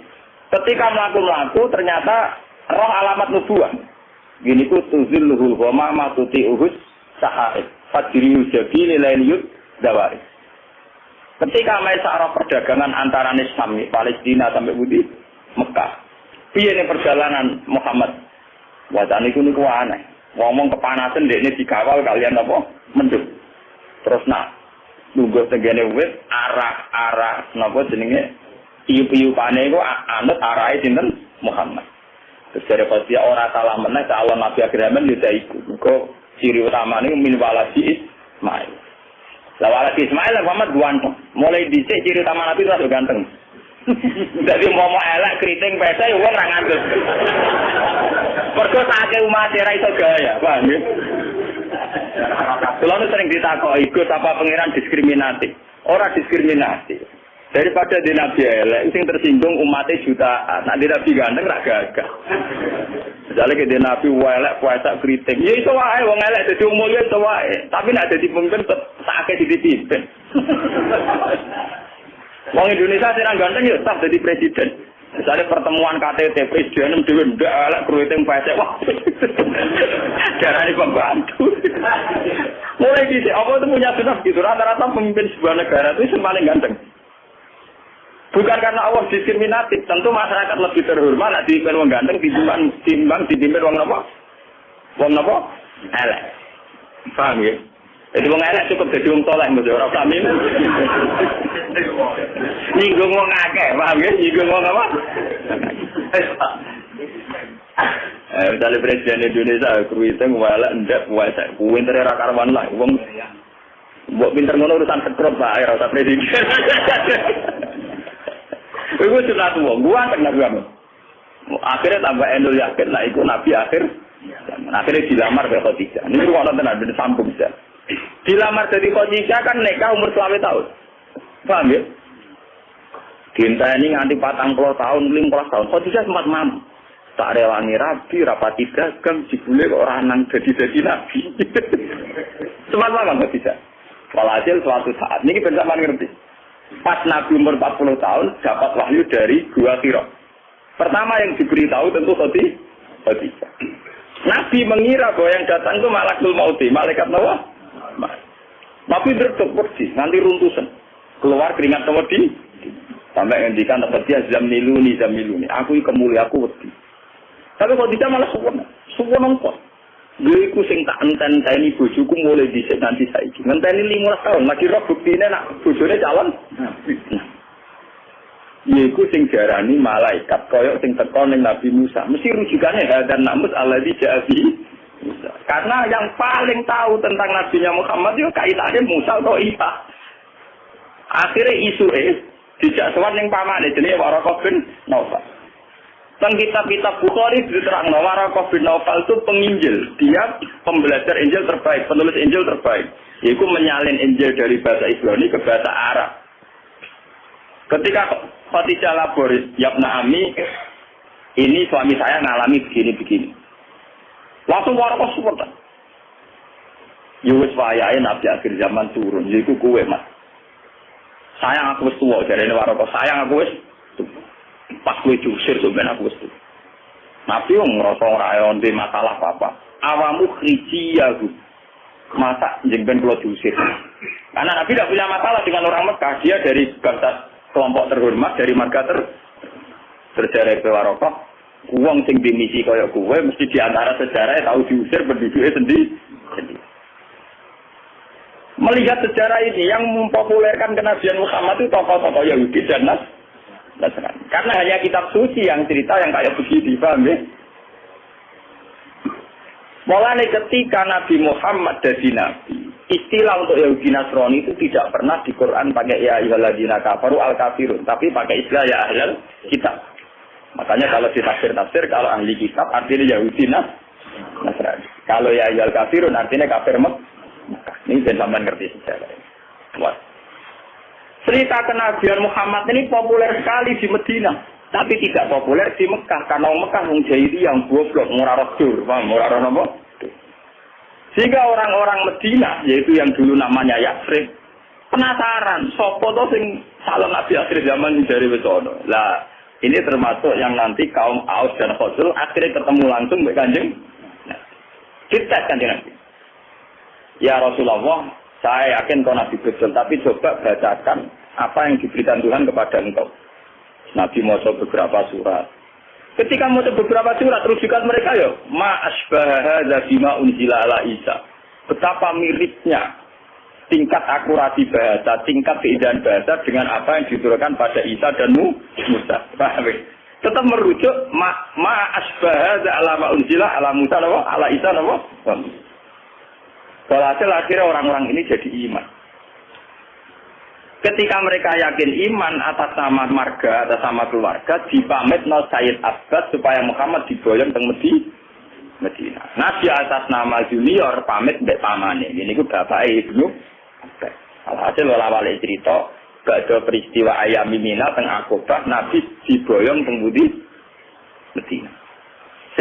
Ketika melaku ternyata roh alamat nubuah. Gini ku tuzilluhul ghama ma tuti'uhus sahari. Fadriyu jabili lailiyud dawari. Ketika Mesaro perdagangan antara Islam Palestina sampai Budi Mekah. Piye ning perjalanan Muhammad? Wacane iku niku aneh. Ngomong kepanasan dekne dikawal kalian apa? Mendung. Terus nunggu tegene wit arah napa jenenge iyu-iyupane iku anut arahe sinten Muhammad. Terus dari pasti ora salah meneh calon Nabi akhir zaman yo iku. Kok ciri utamane min waladi Ismail. Lah waladi Ismail Muhammad ganteng. Mulai dhisik ciri utama Nabi itu ganteng. Dadi momo elek kriting pese yo wong ra ngandel. Mergo sakake umat ra iso gaya, paham nggih? Kalau sering ditakoki, Gus apa pangeran diskriminatif? Ora diskriminasi. Daripada di Nabi elek, sing tersinggung umatnya jutaan. Nah di Nabi ganteng ra gagah. Misalnya ke di Nabi elek puasa kriting, ya iso wae wong elek dadi wong mulya iso wae. Tapi nek dadi pemimpin sakake dipimpin. Wong Indonesia sing ganteng ya tetap jadi presiden. Misalnya pertemuan KTT presiden dhewe ndak elek kriting pesek. Wah. Darane pembantu. Mulai dhisik apa itu punya sunah gitu. Rata-rata pemimpin sebuah negara itu yang paling ganteng. Bukan karena Allah diskriminatif, tentu masyarakat lebih terhormat nek dipimpin wong ganteng timbang dipimpin wong napa? Wong napa? Elek. Paham ya? Jadi wong elek cukup dadi wong saleh mesti ora usah min. Nyinggung wong akeh, paham ya? Nyinggung wong apa? Misalnya presiden Indonesia kruiting elek ndak puasa. Pinter ra karwan lah wong mbok pinter ngono urusan sekrop bae ora usah presiden. Iku sudah tua, gua kan nabi kamu. Akhirnya tambah endul yakin lah, ikut nabi akhir. Akhirnya dilamar ke Khadijah. Ini ruang nonton ada disambung saja. Dilamar dari Khadijah kan nikah umur 20 tahun. Paham ya? Cinta ini nganti 40 tahun, 50 tahun. Khadijah sempat mampu. Tak rewani rabi, rapati dagang, jibule kok ranang jadi nabi. Sempat mampu Khadijah. Walhasil suatu saat, ini kita sama ngerti. Pas Nabi umur 40 tahun dapat wahyu dari Gua Hira. Pertama yang diberitahu tentu Khadijah. Nabi mengira bahwa yang datang itu malakul mauti, malaikat Nawa. Nabi berdek pergi, nanti runtusan. Keluar keringat wedi. Sampai ngendikan Khadijah zamiluni. Aku kemuliaan aku wedi. Tapi Khadijah malah suwon kok. Lha iku sing tak enten-enteni bojoku mulai dhisik nanti saiki. Ngenteni 15 tahun, lagi roh buktine nak bojone calon. Iku sing diarani malaikat kaya sing teko ning Nabi Musa. Mesti rujukane hadan namus alladzi ja'abi Musa. Karena yang paling tahu tentang Nabinya Muhammad itu kaitane Musa atau Isa. Akhirnya isuke dijak sowan ning pamane jenenge Waraqah bin Naufal. Teng kitab-kitab Bukhari diterangno Waraqah bin Naufal itu penginjil, dia pembelajar Injil terbaik, penulis Injil terbaik. Yaitu menyalin Injil dari bahasa Ibrani ke bahasa Arab. Ketika Khadijah lapor, "Yabna Ami, ini suami saya ngalami begini-begini." Langsung Waraqah support. Yo wis wayahe nabi akhir zaman turun, yaiku kowe, Mas. Sayang aku wis tuwa, jarene Waraqah, sayang aku wis pas kowe diusir sampeyan aku wis. Nabi wong ngrasa ora ono masalah apa-apa. Awamu khijiyahu. Masa jenengan kula diusir. Karena Nabi tidak punya masalah dengan orang Mekah, dia dari bangsa kelompok terhormat, dari marga terjare Waraqah. Wong sing dimisi kaya kowe mesti di antara sejarah tahu diusir penduduke sendiri. Melihat sejarah ini yang mempopulerkan kenabian Muhammad itu tokoh-tokoh Yahudi dan Nasrani. Karena hanya kitab suci yang cerita yang kayak begini, paham ya? Mulanya ketika Nabi Muhammad jadi Nabi, istilah untuk Yahudi Nasrani itu tidak pernah di Quran pakai ya ayyuhalladzina kafaru al-kafirun, tapi pakai istilah ya ahlal kitab. Makanya kalau di tafsir kalau ahli kitab artinya Yahudi Nasrani. Kalau ya ayyuhal kafirun artinya kafir Mekah. Ini sampean ngerti sejarah. Wah. Cerita kenabian Muhammad ini populer sekali di Medina, tapi tidak populer di Mekah karena Mekah wong jahiliyah yang goblok, murah rodur, murah apa? Sehingga orang-orang Medina, yaitu yang dulu namanya Yasrib, penasaran, sopo to sing calon Nabi akhir zaman dari Wesono. Lah, ini termasuk yang nanti kaum Aus dan Khazraj akhirnya ketemu langsung dengan Kanjeng. Nah, kita Kanjeng Nabi. Ya Rasulullah, saya yakin kau Nabi betul, tapi coba bacakan apa yang diberikan Tuhan kepada engkau. Nabi mau beberapa surat. Ketika mau beberapa surat, rujukan mereka ya, ma asbaha hadza bima unzila ala Isa. Betapa miripnya tingkat akurasi bahasa, tingkat keindahan bahasa dengan apa yang diturunkan pada Isa dan Musa. Paham? Tetap merujuk ma asbaha hadza ala ma unzila ala Musa ala Isa napa? Kalau hasil akhirnya orang-orang ini jadi iman. Ketika mereka yakin iman atas nama marga, atas nama keluarga, dipamitno Sayyid Abbas supaya Muhammad diboyong teng Medina. Nabi atas nama junior pamit mbek pamane. Ini ku bapake Ibnu Abbas. Alhasil wala-wale cerita, badhe peristiwa ayam Mina teng Aqabah, Nabi diboyong teng Medina.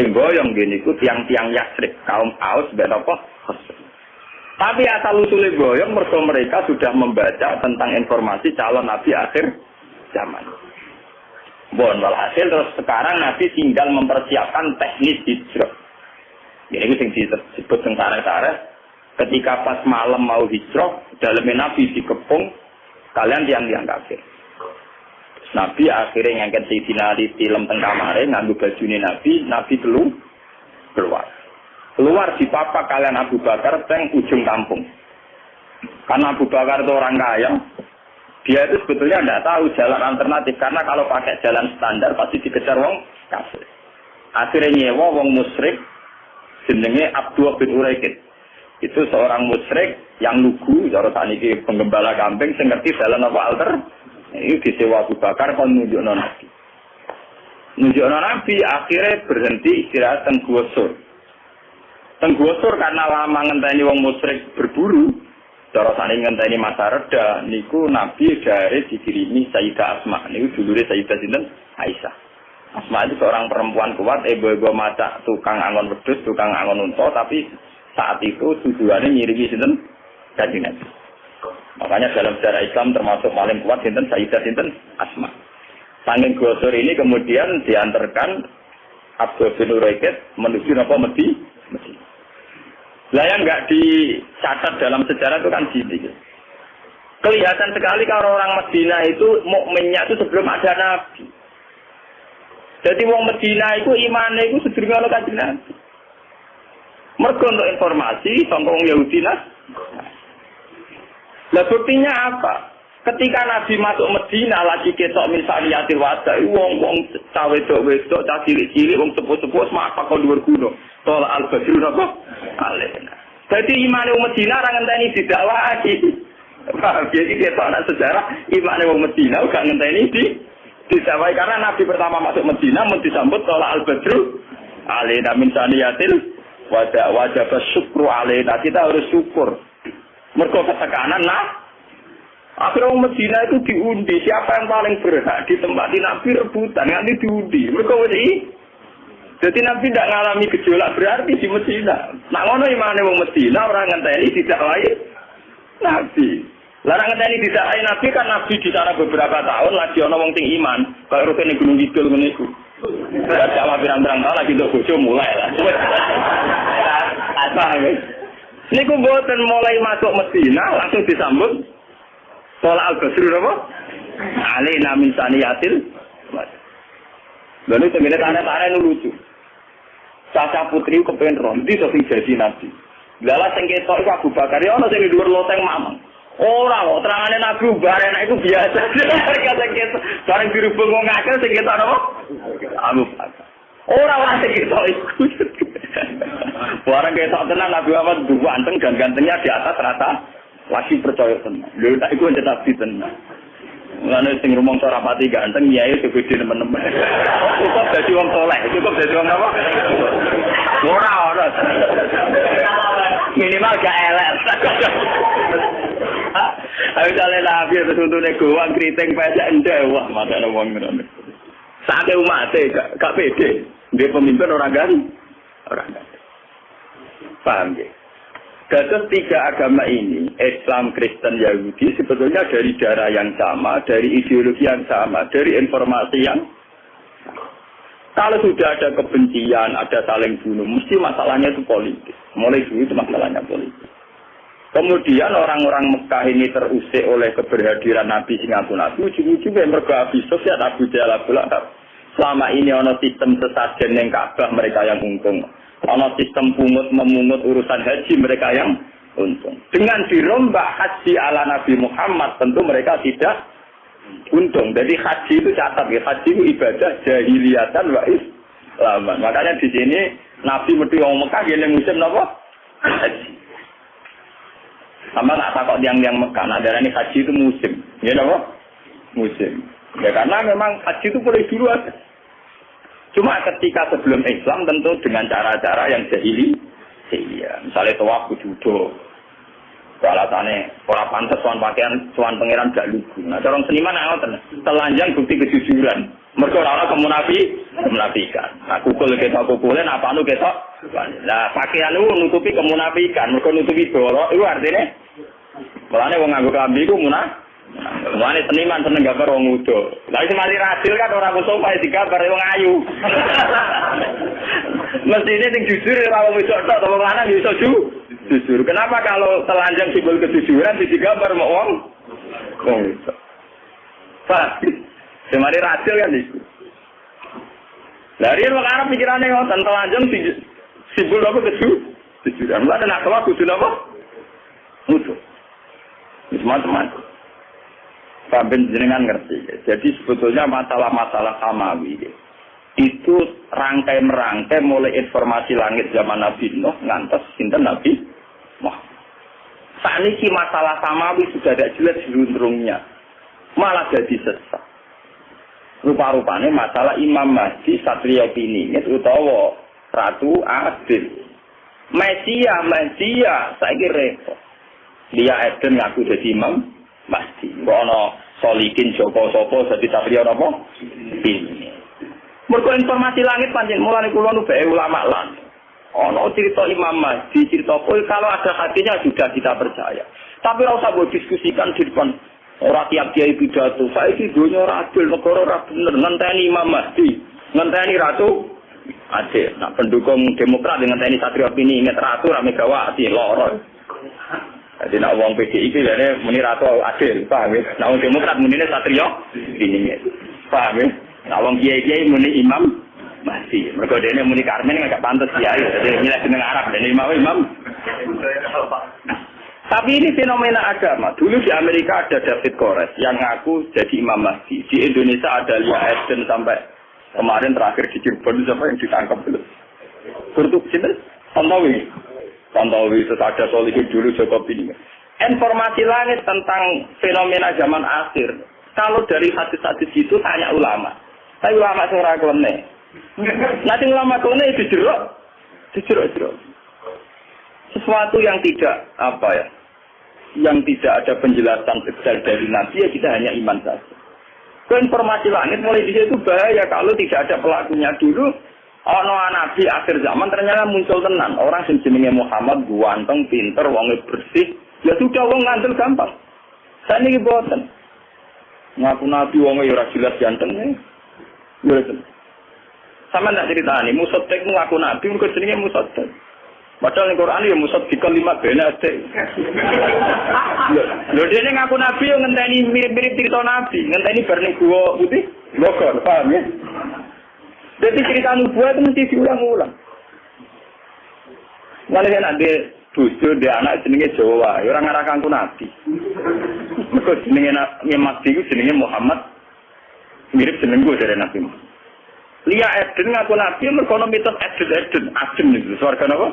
Sing boyong ngene iku tiang-tiang Yasrib, kaum Aus mbek apa? Tapi asal usulnya boyong, mereka sudah membaca tentang informasi calon Nabi akhir zaman. Walhasil terus sekarang Nabi tinggal mempersiapkan teknis hijrah. Ini yang disebut tentara-tentara. Ketika pas malam mau hijrah, dalamnya Nabi dikepung, kalian tiang-tiang kafir. Nabi akhirnya ngangkat Sayyidina Ali film teng kamare, nganggo bajune Nabi keluar. Keluar di papa kalian Abu Bakar teng ujung kampung. Karena Abu Bakar itu orang kaya, dia itu sebetulnya tidak tahu jalan alternatif. Karena kalau pakai jalan standar pasti dikejar wong kafir. Akhirnya nyewa wong musyrik jenenge Abdullah bin Uraikid. Itu seorang musyrik yang lugu, cara saniki penggembala kambing sing ngerti jalan apa alter. Ini disewa Abu Bakar kon nunjukno Nabi. Nunjukno Nabi akhirnya berhenti istirahat teng Gua Sur. Tenggosur karena lama ngenteni wong musyrik berburu, cara sane ngenteni masa reda, niku Nabi dari dikirimi Sayyidah Asma, niku dulure Sayyidah sinten Aisyah. Asma itu seorang perempuan kuat, ibu-ibu masak tukang angon wedhus, tukang angon unta, tapi saat itu tujuannya ngirimi sinten Kanjeng Nabi. Makanya dalam sejarah Islam termasuk paling kuat sinten Sayyidah sinten Asma. Saking gosor ini kemudian diantarkan Abdul bin Uraikid menuju napa Medina. Lah yang enggak dicatat dalam sejarah itu kan gini. Kelihatan sekali kalau orang Medina itu mukminnya itu sebelum ada Nabi. Jadi wong Medina itu imane itu sedurunge ana Kanjeng Nabi. Mergo untuk informasi sangka wong Yahudi Lah buktinya apa? Ketika Nabi masuk Medina lagi ketok misalnya yatil wada, wong cawe wedok, cah cilik-cilik, wong sepuh-sepuh apa kok dhuwur gunung. Tolak al-Badru napa? Alena. Jadi iman wong Medina ora ngenteni didakwahake. Paham ya iki ketok ana sejarah iman wong Medina ora ngenteni didakwahi karena Nabi pertama masuk Medina mun disambut tolak al-Badru. Alena min saniyatil wajib syukru alena. Kita harus syukur. Mergo ketekanan akhirnya orang Medina itu diundi, siapa yang paling berhak ditempati Nabi rebutan, nanti diundi. Mereka jadi Nabi tidak mengalami gejolak berarti di Medina. Nah, ngono imane wong Medina orang ngenteni didakwahi Nabi. Larang ngenteni didakwahi Nabi kan Nabi di sana beberapa tahun lagi ana wong sing iman, kaya rukune Gunung Kidul ngene iku. Sama pirang-pirang tahun lagi untuk bojo mulai lah. Apa wis? Niku mboten mulai masuk Medina langsung disambut Tolak al-Basri apa? Alina min saniyatil. Lalu sebenarnya tanya-tanya itu lucu. Caca putri kepengen rondi so sing jadi nabi. Lala sing ketok iku Abu Bakar ya ana sing dhuwur loteng mamang. Ora kok terangane Nabi bareng itu biasa. Kata ketok bareng dirubung wong akeh sing ketok apa? Abu Bakar. Ora sing ketok iku. Bareng ketok tenan Nabi Muhammad ganteng dan gantengnya di atas rata. Lagi percaya tenan. Lha tak iku tetap tenan. Ngene sing rumong rapati ganteng nyai segede teman-teman. Cukup dadi wong saleh, cukup dadi wong apa? Ora. Minimal gak elek. Ayo jale nabi terus untune goang kriting pajak endah wah matane wong ngono. Sake umat gak pede. Dia pemimpin orang ganti. Paham ya? Dalam tiga agama ini, Islam, Kristen, Yahudi, sebetulnya dari darah yang sama, dari ideologi yang sama, dari informasi yang sama. Kalau sudah ada kebencian, ada saling bunuh, mesti masalahnya itu politik. Mulai dulu itu masalahnya politik. Kemudian orang-orang Mekah ini terusik oleh keberhadiran Nabi Singapura. Ujung-ujungnya mereka Abi Sufyan, Abu Jahal, Abu Lahab. Selama ini ada sistem sesajen yang Ka'bah, mereka yang untung. Ada sistem memungut urusan haji, mereka yang untung. Dengan dirombak haji ala Nabi Muhammad, tentu mereka tidak untung. Jadi haji itu catat, ya. Haji itu ibadah jahiliyatan wa islaman. Makanya di sini Nabi mesti orang Mekah gini musim apa? Haji. Sama tak takut yang Mekah, nah darah ini haji itu musim, ya apa? Musim. Ya karena memang haji itu boleh dulu aja. Cuma ketika sebelum Islam tentu dengan cara-cara yang jahiliyah. Misalnya tawaf kudu. Alasannya orang pantas tuan pakaian tuan pangeran gak lugu. Nah orang seniman ngoten telanjang bukti kejujuran. Mergo ora kemunafikan. Nah kukul ketok kukulen apa anu ketok. Nah pakaian itu nutupi kemunafikan. Mergo nutupi borok itu artinya mulane wong nganggo klambi iku mulane seniman seneng gambar wong muda. Lah iki mari rasil kan ora usah pae digambar wong ayu. Mestine sing jujur ora wong wedok tok, wong lanang iso jujur. Kenapa kalau telanjang simbol kejujuran digambar mau wong wedok? Pak, semari rasil kan iku. Dari wong Arab pikirane ngoten telanjang simbol apa kejujuran. Lah nek kok kudu napa? Mutu. Teman-teman. Sampai jenengan ngerti. Jadi sebetulnya masalah-masalah samawi itu rangkai-merangkai mulai informasi langit zaman Nabi Nuh ngantos sinten Nabi Muhammad. Saat ini masalah samawi sudah tidak jelas jeluntrungnya, malah jadi sesat. Rupa-rupanya masalah Imam Mahdi Satria Piningit utawa Ratu Adil. Mesia, saya kira repot. Dia Eden ngaku jadi Imam Mahdi. Ono Solikin Joko Sopo jadi Satria apa? Ini. Mergo informasi langit panjang mulane kula nu bae ulama lan. Ono cerita Imam Mahdi, cerita apa kalau ada hatinya sudah kita percaya. Tapi ora usah mbok diskusikan di depan ora tiap kiai pidato. Saiki donya ora adil, negara ora bener, ngenteni Imam Mahdi, ngenteni Ratu Adil. Nah, pendukung Demokrat dengan ngenteni Satria Piningit Ratu ra Megawati loro. Jadi nak wong PDI iki lene muni Ratu Adil, paham ya? Nak wong Demokrat munine Satria Piningit. Paham ya? Nak wong kiai-kiai muni Imam Mahdi. Mergo dene muni Karmen enggak pantes kiai. Jadi milih jeneng Arab dene Imam. Tapi ini fenomena agama. Dulu di Amerika ada David Koresh yang ngaku jadi Imam Mahdi. Di Indonesia ada Lia Eden sampai kemarin terakhir di Cirebon siapa yang ditangkap dulu. Kurtuk sini Tantawi terus ada Solihin dulu Joko Piningit. Informasi langit tentang fenomena zaman akhir. Kalau dari hadis-hadis itu tanya ulama. Tapi ulama seorang kelene. Nanti ulama kelene dijerok. Sesuatu yang tidak yang tidak ada penjelasan detail dari Nabi ya kita hanya iman saja. Informasi langit mulai di situ bahaya kalau tidak ada pelakunya dulu. Nabi akhir zaman ternyata muncul tenan orang sing jenenge Muhammad ganteng, pinter, wonge bersih. Ya sudah wong ngandel gampang. Saniki boten. Ngaku Nabi wonge ora jelas ganteng. Boten. Sama ndak ceritani Musaddiq ngaku Nabi mergo jenenge Musaddiq. Padahal ning Quran ya Musaddiq kalimat benate. Lho dene ngaku Nabi yo ngenteni mirip-mirip cerita Nabi, ngenteni bar ning Gua Putih, Bogor, paham ya? Jadi cerita nubuah itu mesti diulang-ulang. Malah kan ada bojo dia anak jenenge Jawa, orang ngarah kangku Nabi. Mergo jenenge Nabi iku jenenge Muhammad. Mirip jeneng gue dari Nabi. Lia Eden ngaku Nabi mergo ono mitos Eden itu swarga napa?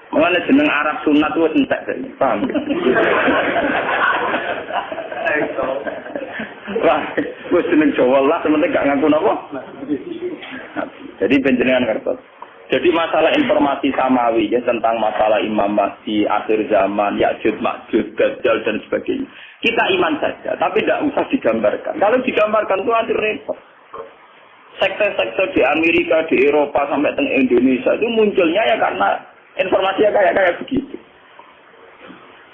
Mengenai jeneng Arab sunat itu entek saja, paham? Wah, gue jeneng Jawa lah, sementara gak ngaku apa? Jadi penjenengan kertas. Jadi masalah informasi samawi ya tentang masalah Imam Mahdi, akhir zaman, Ya'juj, Ma'juj, Dajjal dan sebagainya. Kita iman saja, tapi tidak usah digambarkan. Kalau digambarkan itu nanti repot. Sekte-sekte di Amerika, di Eropa sampai ke Indonesia itu munculnya ya karena informasinya kayak begitu.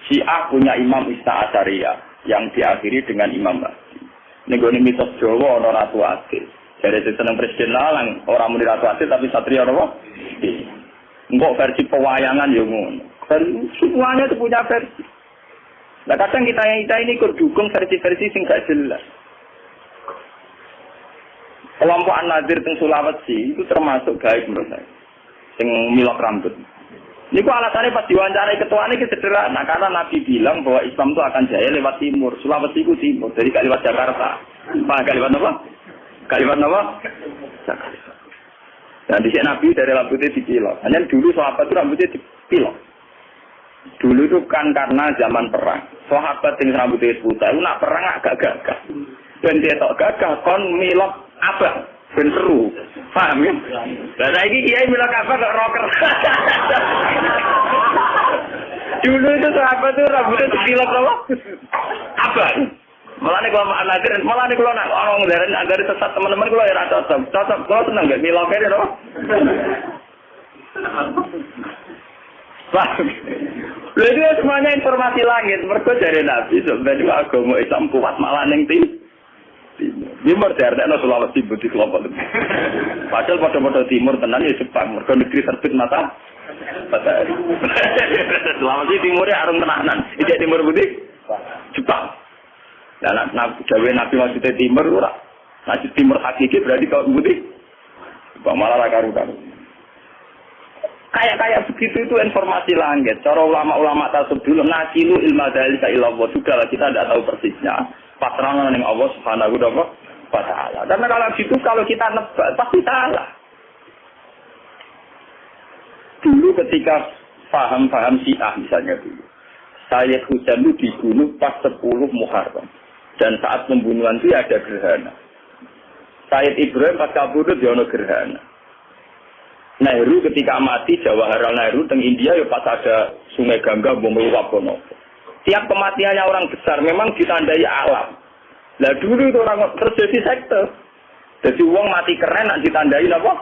Syiah punya Imam Isna Asyariyah yang diakhiri dengan Imam Mahdi. Ini mitos Jawa ana Ratu Adil. Dari seneng presiden lalang, orang muni Ratu Adil tapi satria apa? Enggak versi pewayangan ya ngono. Semuanya itu punya versi. Nah kadang kita ini ikut dukung versi-versi sing gak jelas. Kelompok An-Nadir teng Sulawesi itu termasuk gaib menurut saya. Sing milok rambut. Niku alasannya pas diwawancarai ketuanya itu sederhana karena Nabi bilang bahwa Islam itu akan jaya lewat timur. Sulawesi itu timur, jadi gak lewat Jakarta. Pak gak lewat apa? Kalimat apa? Dan di sini Nabi dari rambutnya dipilok. Hanya dulu sahabat itu rambutnya dipilok. Dulu itu kan karena zaman perang. Sahabat yang rambutnya putih itu nak perang agak gagah. Dan dia tak gagah kon milok abang ben seru. Paham ya? Dan saiki kiai milok abang kok rocker. Dulu itu sahabat itu rambutnya dipilok apa? Abang. Malah nih kalau An-Nadir, malah nih kalau orang dari sesat teman-teman kalau ya cocok, kalau senang gak miloknya dong. Lalu itu semuanya informasi langit. Mereka dari Nabi sebenarnya agama Islam kuat malah neng timur dari Sulawesi Budi kelompok itu. Padahal pada timur tenan ya Jepang. Mereka negeri terbit mata. Sulawesi timurnya arung tenanan. Ini timur Budi Jepang. Dan Nabi maksudnya timur ora. Nah timur hakiki berarti kalau putih. Bang malah karu-karu. Kayak begitu itu informasi langit. Cara ulama-ulama tasawuf dulu nakilu ilma dzalika ilallah. Sudahlah kita tidak tahu persisnya. Paterangan dengan Allah Subhanahu wa taala. Karena kalau gitu kalau kita nebak pasti salah. Dulu ketika paham Syiah misalnya dulu. Sayyid Husain itu dibunuh pas 10 Muharram. Dan saat pembunuhan itu ada gerhana. Sayyid Ibrahim pas kabur itu ada gerhana. Nehru ketika mati, Jawaharlal Nehru di India ya pas ada Sungai Gangga meluap kono. Tiap kematiannya orang besar memang ditandai alam. Lah dulu itu orang terjadi sekte. Jadi uang mati keren nak ditandai apa?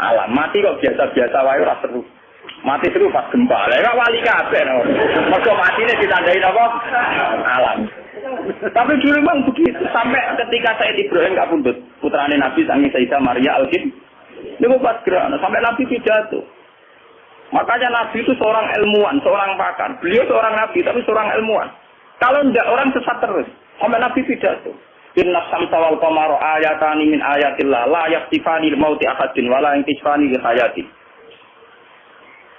Alam. Mati kok biasa-biasa wae ora seru. Mati seru pas gempa. Lah wali kabeh. Mergo matine ditandai apa? Alam. Tapi dulu memang begitu. Sampai ketika Sayyid Ibrahim kapundhut, putrane Nabi sangi Sayyidah Maria Al-Qib. Niku pas gerhana sampai Nabi pidato. Makanya Nabi itu seorang ilmuwan, seorang pakar. Beliau seorang Nabi tapi seorang ilmuwan. Kalau tidak orang sesat terus. Sampai Nabi pidato. Inna samsa wal qamara ayatani min ayatillah la yaktifani mauti ahadin wala yaktifani li hayati.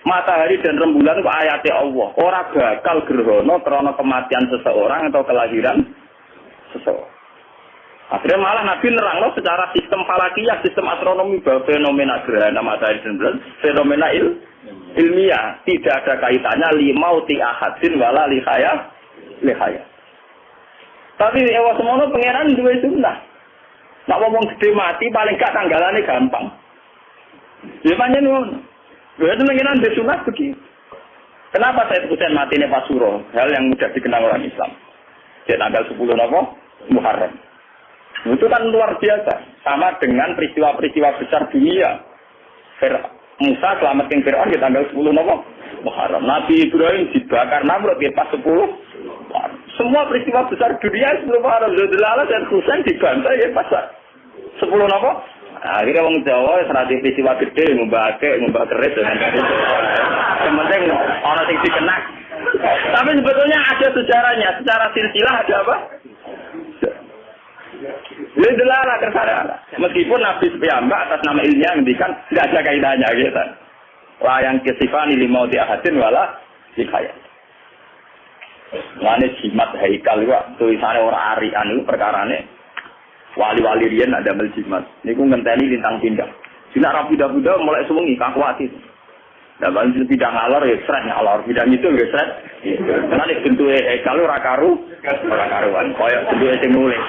Matahari dan rembulan itu ayatnya Allah. Orang bakal gerhana karena kematian seseorang atau kelahiran seseorang. Akhirnya malah Nabi nerangno secara sistem falakiyah, sistem astronomi bahwa fenomena gerhana matahari dan bulan fenomena ilmiah tidak ada kaitannya limauti ahadin wala lihaya. Tapi ewa semono pangeran duwe sunnah. Nak ngomong gede mati paling gak tanggalane gampang. Ya pancen ngono. Lha pangeran duwe sunnah begitu. Kenapa saya sebutkan mati ini Pak Suro? Hal yang mudah dikenal orang Islam. Di tanggal 10 Muharram. Itu kan luar biasa. Sama dengan peristiwa-peristiwa besar dunia. Musa selamatin Fir'aun di tanggal 10 Muharram. Nabi Ibrahim dibakar Namrud di pas 10 Muharram. Semua peristiwa besar dunia 10 Muharram. Zulala dan Husain dibantai ya pas 10 Muharram. Akhirnya orang Jawa serati peristiwa gede, ngubah keris dengan yang penting orang yang dikenak. Tapi sebetulnya ada sejarahnya. Secara silsilah ada apa? Ini adalah kesalahan. Meskipun Nabi Piyambak atas nama ilmiah ngendikan tidak ada kaitannya gitu. Layang kesifani limauti ahadin wala dikaya. Ngene jimat haikal itu tulisannya orang arian itu perkarane wali-wali riyen ada meljimat. Niku ngenteni lintang tindak. Sila rapi buda mulai suwengi kakuati. Lah bang pindah ngalor ya stres ngalor, pindah itu ya stres. Karena nek bentuke haikal ora karuan. Kaya bentuke sing nulis.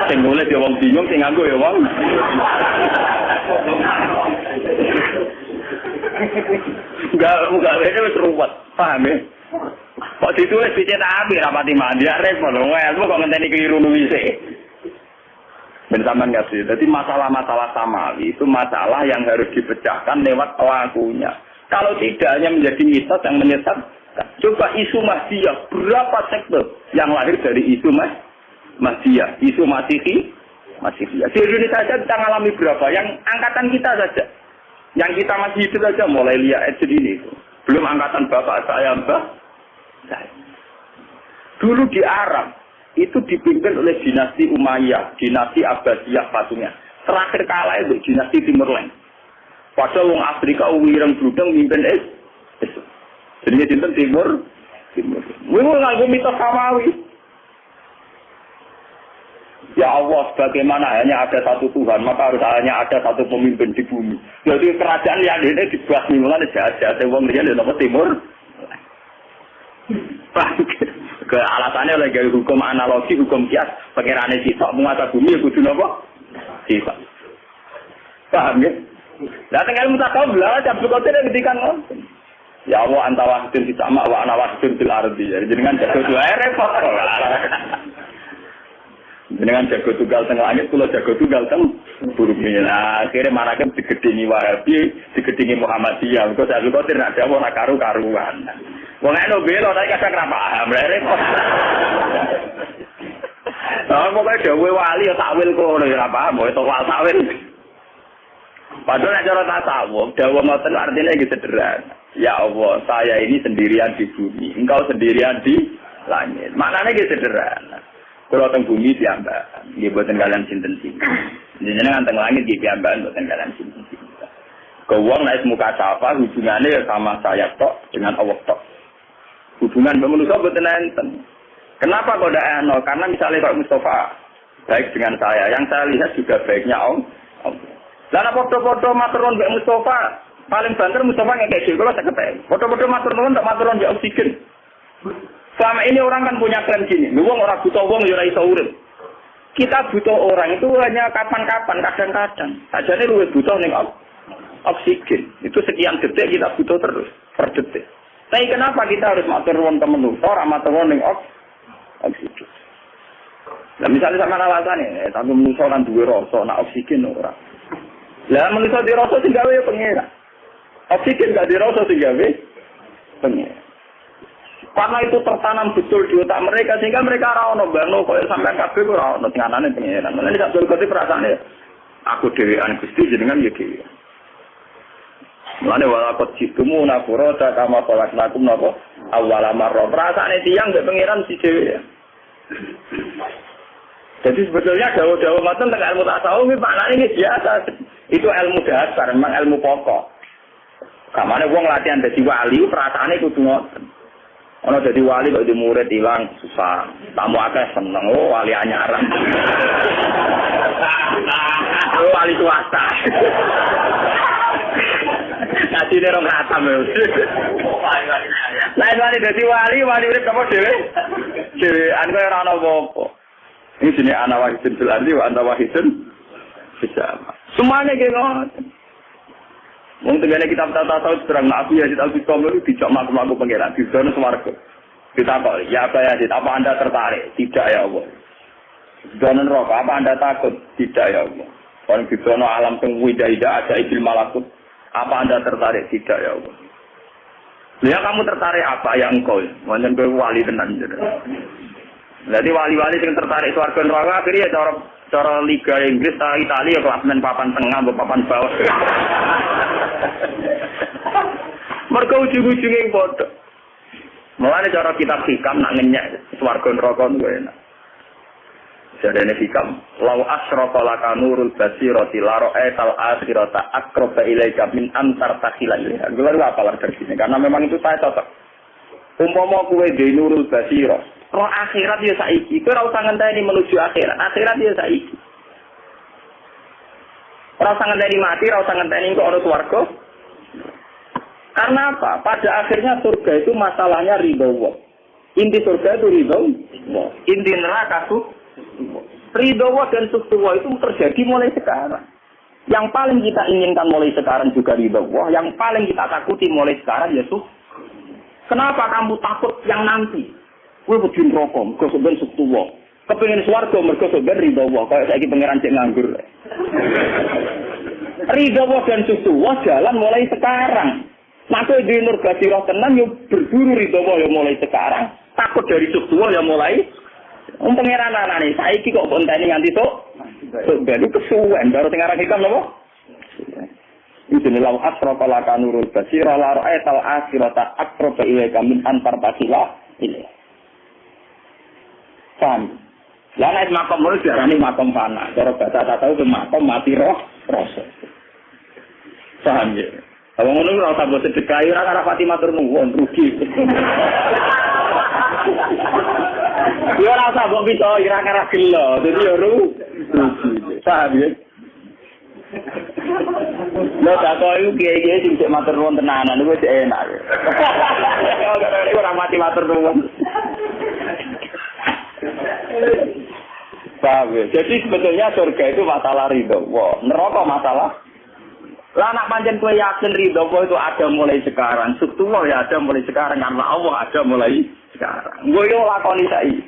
Sing nulis ya wong bingung sing nganggo ya wong. Enggak beda wis ruwet. Paham ya? Kok ditulis dicetak api rapati mandi repot lho. Ilmu kok ngenteni keliru nuwise. Ben sampean nggak sih. Jadi masalah-masalah samawi itu masalah yang harus dipecahkan lewat pelakunya. Kalau tidak hanya menjadi mitos yang menyesatkan. Coba isu Mahdiyah, berapa sektor yang lahir dari isu Mahdiyah, isu Masihiyah. Di Indonesia saja kita mengalami berapa? Yang angkatan kita saja. Yang kita masih hidup saja mulai lihat ini itu. Belum angkatan bapak saya, mbah saya. Dulu di Arab itu dipimpin oleh dinasti Umayyah, dinasti Abbasiyah patungnya. Terakhir kalah itu dinasti Timur Leng. Padahal wong Afrika wireng bludeng mimpin itu. Jadi dinten Timur. Wong nganggo mitos samawi. Ya Allah, bagaimana hanya ada satu Tuhan, maka harus hanya ada satu pemimpin di bumi. Jadi kerajaan yang ini dibasmi mulane jahat-jahat wong liya napa Timur. Ke alasannya lagi hukum analogi, hukum kias, pengerane sitok menguasa bumi ya kudu napa? Sitok. Paham ya? Lah tengah mutakaww lah Abdul Qadir ngendikan ngoten. Ya Allah anta wahidun fis sama wa ana wahidun fil ardi. Jadi jenengan jago dua repot. Jenengan jago tunggal teng langit, kula jago tunggal teng bumi. Nah, akhirnya maraken digedhingi Wahabi, digedhingi Muhammadiyah. Kok Abdul Qadir nak dawuh ora karu-karuan. Wong nek belo nek kadang ra paham, repot. Nah, pokoke dawuh wali ya takwil kono ya ora paham, kok wal takwil. Padahal nek cara tasawuf, dawuh ngoten artinya iki sederhana. Ya Allah, saya ini sendirian di bumi, engkau sendirian di langit. Maknanya iki sederhana. Kalau teng bumi diambakan, nggih boten kalian sinten-sinten. Jenengan teng langit nggih diambakan boten kalian sinten-sinten. Kewong nek muka sapa hubungannya sama saya tok dengan Allah tok. Hubungan manusia boten enten. Kenapa kok ndak ono? Karena misalnya Pak Mustafa baik dengan saya, yang saya lihat juga baiknya Allah. Lah foto-foto matur nuwun Mbak Mustafa, paling banter Mustafa ngekek dhewe kula sakete. Foto-foto matur nuwun tak matur nuwun ya oksigen. Selama ini orang kan punya klaim gini, wong ora butuh wong ya ora iso urip. Kita butuh orang itu hanya kapan-kapan, kadang-kadang. Sajane luwih butuh ning oksigen. Itu sekian detik kita butuh terus per detik. Tapi kenapa kita harus matur nuwun ke manusa, ora matur nuwun ning oksigen? Lah misalnya sama alasannya, tapi manusa kan duwe rasa, nak oksigen ora. Lah manusa di rasa sing gawe ya pengira. Oksigen gak di rasa sing gawe pengira. Karena itu tertanam betul di otak mereka sehingga mereka ora ono bano koyo sampean kabeh ora ono tinganane pengeran. Mulane sak dulu perasaane aku dhewean Gusti jenengan ya dhewe. Mulane walakot jitumu nafurata kama polaknakum napa awwala marra. Perasaane tiyang mbek pengeran si dhewe ya. Jadi sebetulnya dawa-dawa ngoten teng ilmu tasawuf iki maknane iki biasa. Itu ilmu dasar, memang ilmu pokok. Kamane wong latihan dadi wali perasaane kudu ngoten. Ono jadi wali kok di murid hilang susah. Tamu akeh seneng wali anyaran. Wali swasta. Kasih nerong khatam. Lain wali dadi wali urip apa dhewe? Dhewean kok ora ono apa-apa. Ini jenenge ana wahidun fil ardi wa anta wahidun fis sama. Semuanya ki ngoten. Wong tengene kitab tasawuf terang Nabi Yazid Al-Bistami itu dijak makhluk pangeran di zona swarga. Kita kok ya apa Yazid, apa Anda tertarik? Tidak ya Allah. Zona neraka, apa Anda takut? Tidak ya Allah. Orang di zona alam sing wida-ida ada ibil malakut. Apa Anda tertarik? Tidak ya Allah. Ya kamu tertarik apa yang engkau? Wancen kowe wali tenan. Jadi wali-wali yang tertarik swarga neraka akhirnya cara Liga Inggris ta Italia klasemen papan tengah atau papan bawah. Mergo ujung-ujunge padha. Mulane cara kitab hikam nak ngenyek swarga neraka kuwi enak. Jadene hikam, law asrafa laka nurul basirati la ra'aital akhirata aqraba ilaika min antar takhilaiha. Gue lu apalah dari sini karena memang itu saya cocok. Umpama kowe dhe nurul basirah, roh akhirat ya saiki. Kowe ora usah ngenteni menuju akhirat. Akhirat ya saiki. Ora usah ngenteni mati, ora usah ngenteni kok ana swarga. Karena apa? Pada akhirnya surga itu masalahnya ridho Allah. Inti surga itu ridho Allah. Inti neraka itu ridho Allah dan surga Allah itu terjadi mulai sekarang. Yang paling kita inginkan mulai sekarang juga ridho Allah. Yang paling kita takuti mulai sekarang Yesus. Kenapa kamu takut yang nanti? Kowe kudu neraka, mergo sampeyan setuwa. Kepengin swarga mergo sampeyan ridho Allah. Kayak saiki pangeran cek nganggur. Ridho Allah dan setuwa jalan mulai sekarang. Maka di nurga sirah tenang yo berburu ridho Allah yo mulai sekarang. Takut dari setuwa yo mulai. Pangeran anane saiki kok konteni nganti tok. Baru kesuwen baru teng arah hikam napa? Bismillah asrafa laka nurul basira la ra'aital akhirata aqraba ilaika min antar tasila ini. Paham? Lah nek makom mulih diarani makom fana. Cara bahasa tak tahu ke makom mati roh rasa. Paham ya? Kalau ngono ora usah mbok sedekah ora karo Fatimah matur nuwun rugi. Ya ora usah mbok bisa ora karo gelo. Dadi yo rugi. Paham ya? Lha tak koyo kiye-kiye sing cek matur nuwun tenanan iku cek enak. Ora mati matur nuwun. Paham ya? Jadi sebetulnya surga itu masalah ridho. Wah, neraka masalah. Lah nak pancen kowe yakin ridho itu ada mulai sekarang. Subhanallah ya ada mulai sekarang. Karena Allah ada mulai sekarang. Gue yo lakoni saiki.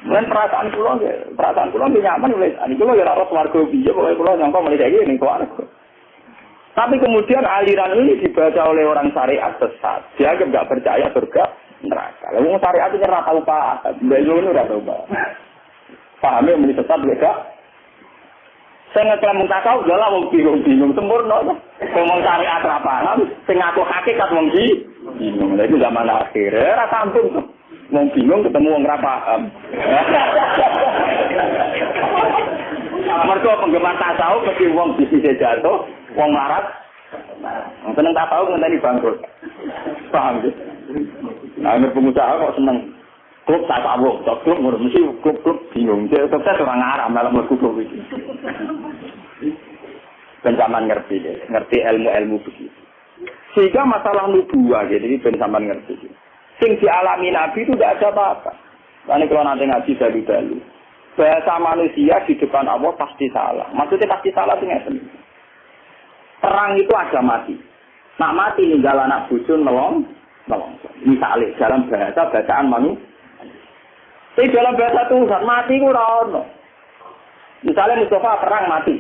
Men perasaan kula nyaman oleh ani kula ya ora swarga piye pokoke kula nyangka mulai saiki ning swarga. Tapi kemudian aliran ini dibaca oleh orang syariat sesat. Dia enggak percaya surga neraka. Lah wong syariat itu ora tau paham. Mbok ora tau paham. Pahame muni sesat beda. Sing ngeklaim tasawuf dalah wong bingung sempurna. Wong syariat ora paham, sing ngaku hakikat wong bingung. Lha itu zaman akhir ora sampun. Wong bingung ketemu wong ora paham. Mergo penggemar tasawuf mesti wong bisnis jatuh, wong larat. Seneng tasawuf ngenteni bangkrut. Paham ya? Nah, pengusaha kok seneng klub tasawuf, klub mesti klub bingung. Dia sukses orang Arab malah mlebu klub iki. Ben sampean ngerti ilmu-ilmu begitu. Sehingga masalah nubuwah jadi ben sampean ngerti. Sing dialami Nabi itu tidak ada apa-apa. Karena kalau nanti ngaji dalu-dalu, bahasa manusia di depan Allah pasti salah. Maksudnya pasti salah sih ngeten. Perang itu ada mati. Nak mati ninggal anak bojo nolong. Misalnya dalam bahasa bacaan manusia. Tapi dalam bahasa Tuhan mati ku ora ono. Misalnya Mustafa perang mati.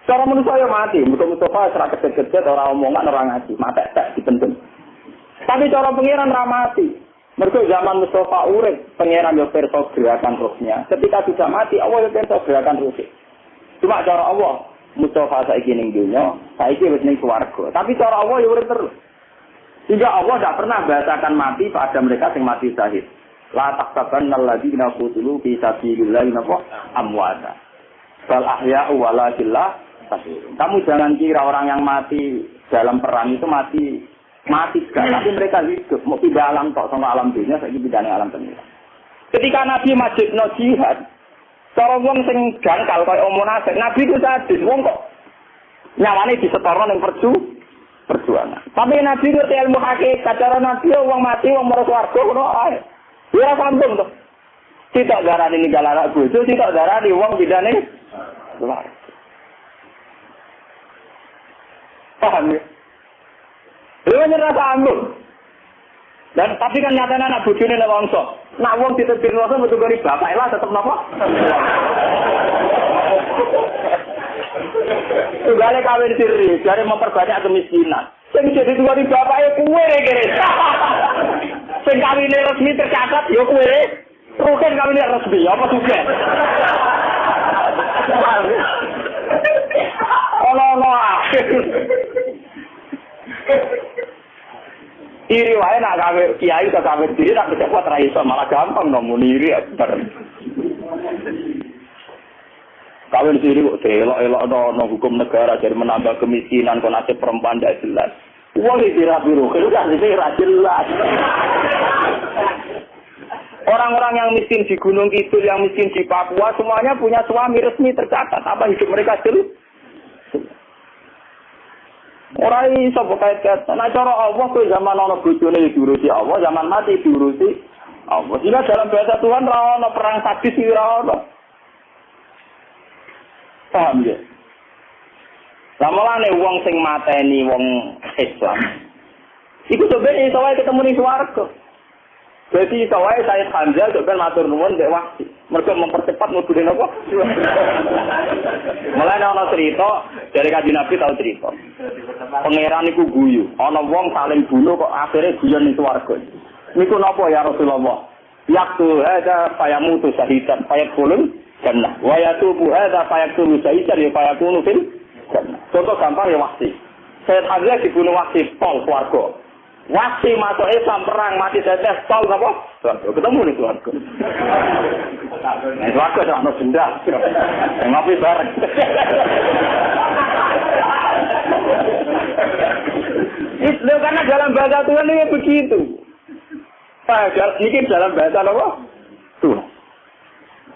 Cara manusia ya mati, Mustafa serak kecet-kecet orang omongan orang ngaji, mati tak dipendem. Tapi cara pengiran ra mati. Mergo zaman Mustafa urip, pengiran yo perso gerakan rohnya. Ketika sudah mati, Allah yo perso gerakan rohnya. Cuma cara Allah, Mustafa saiki ning dunya, saiki wis ning swarga. Tapi cara Allah yo urip terus. Sehingga Allah tidak pernah bahasakan mati pada mereka yang mati syahid. La taqtabanna alladziina qutilu fi sabilillahi amwata. Bal ahya'u walakin la tashurun. Kamu jangan kira orang yang mati dalam perang itu mati sekali, tapi mereka hidup. Mau pindah alam tok sama alam dunia, saiki pindah alam dunia. Ketika Nabi majibno jihad, cara wong sing jangkal kaya munafik, Nabi itu sadis, wong kok nyawane disetorno ning perjuangan. Tapi Nabi itu ilmu hakikat, cara Nabi wong mati wong marang swarga ngono ae. Ora sambung to. Tidak darani ninggal anak bojo, tidak darani wong bidane luar. Paham ya? Lha nyerah sambung. Dan tapi kan nyatane anak bojone nek wongso. Nak wong ditebir wongso metu kali bapak lah tetep napa? Tugale kawin siri, jare memperbanyak kemiskinan. Sing jadi tuwa di bapake kuwe kene. Sing kawine resmi tercatat ya kuwe. Rugen kawine resmi apa juga? Ono. Iri wae nak gawe kiai ke gawe diri tak cepat ra iso malah gampang ngomong iri bareng. Kawin siri kok elok-elok no hukum negara jadi menambah kemiskinan kok nasib perempuan tidak jelas. Uang itu biru, itu kan jelas. Orang-orang yang miskin di Gunung Kidul, yang miskin di Papua, semuanya punya suami resmi tercatat. Apa hidup mereka jelas? Orang iso kait-kait. Nah cara Allah tuh zaman ana bojone diurusi Allah, zaman mati diurusi Allah. Jika dalam bahasa Tuhan ra ono perang sadis ora ono. Paham ya? Lamalane wong sing mateni wong Islam. Iku sebenarnya iso wae ketemu ning swarga. Jadi iso wae Sayyid Hamzah sampeyan matur nuwun mbek wahsi. Mergo mempercepat mudune napa? Mulane ana cerita dari Kanjeng Nabi tau cerita. Pangeran iku guyu, ana wong saling bunuh kok akhire guyon ning swarga. Niku napa ya Rasulullah? Yaktu hadza fayamutu syahidan fayadkhulul jannah. Wa yatubu hadza fayaqtulu syahidan fayakunu fil jannah. Contoh gampang ya wahsi. Sayyid Hamzah dibunuh wahsi pol swarga. Wahsi masuk Islam perang mati tetes pol napa? Swarga. Ketemu ning swarga. Nek swarga ana denda. Ngopi bareng. Itu karena dalam bahasa Tuhan ini begitu. Ini dalam bahasa apa? Tuhan.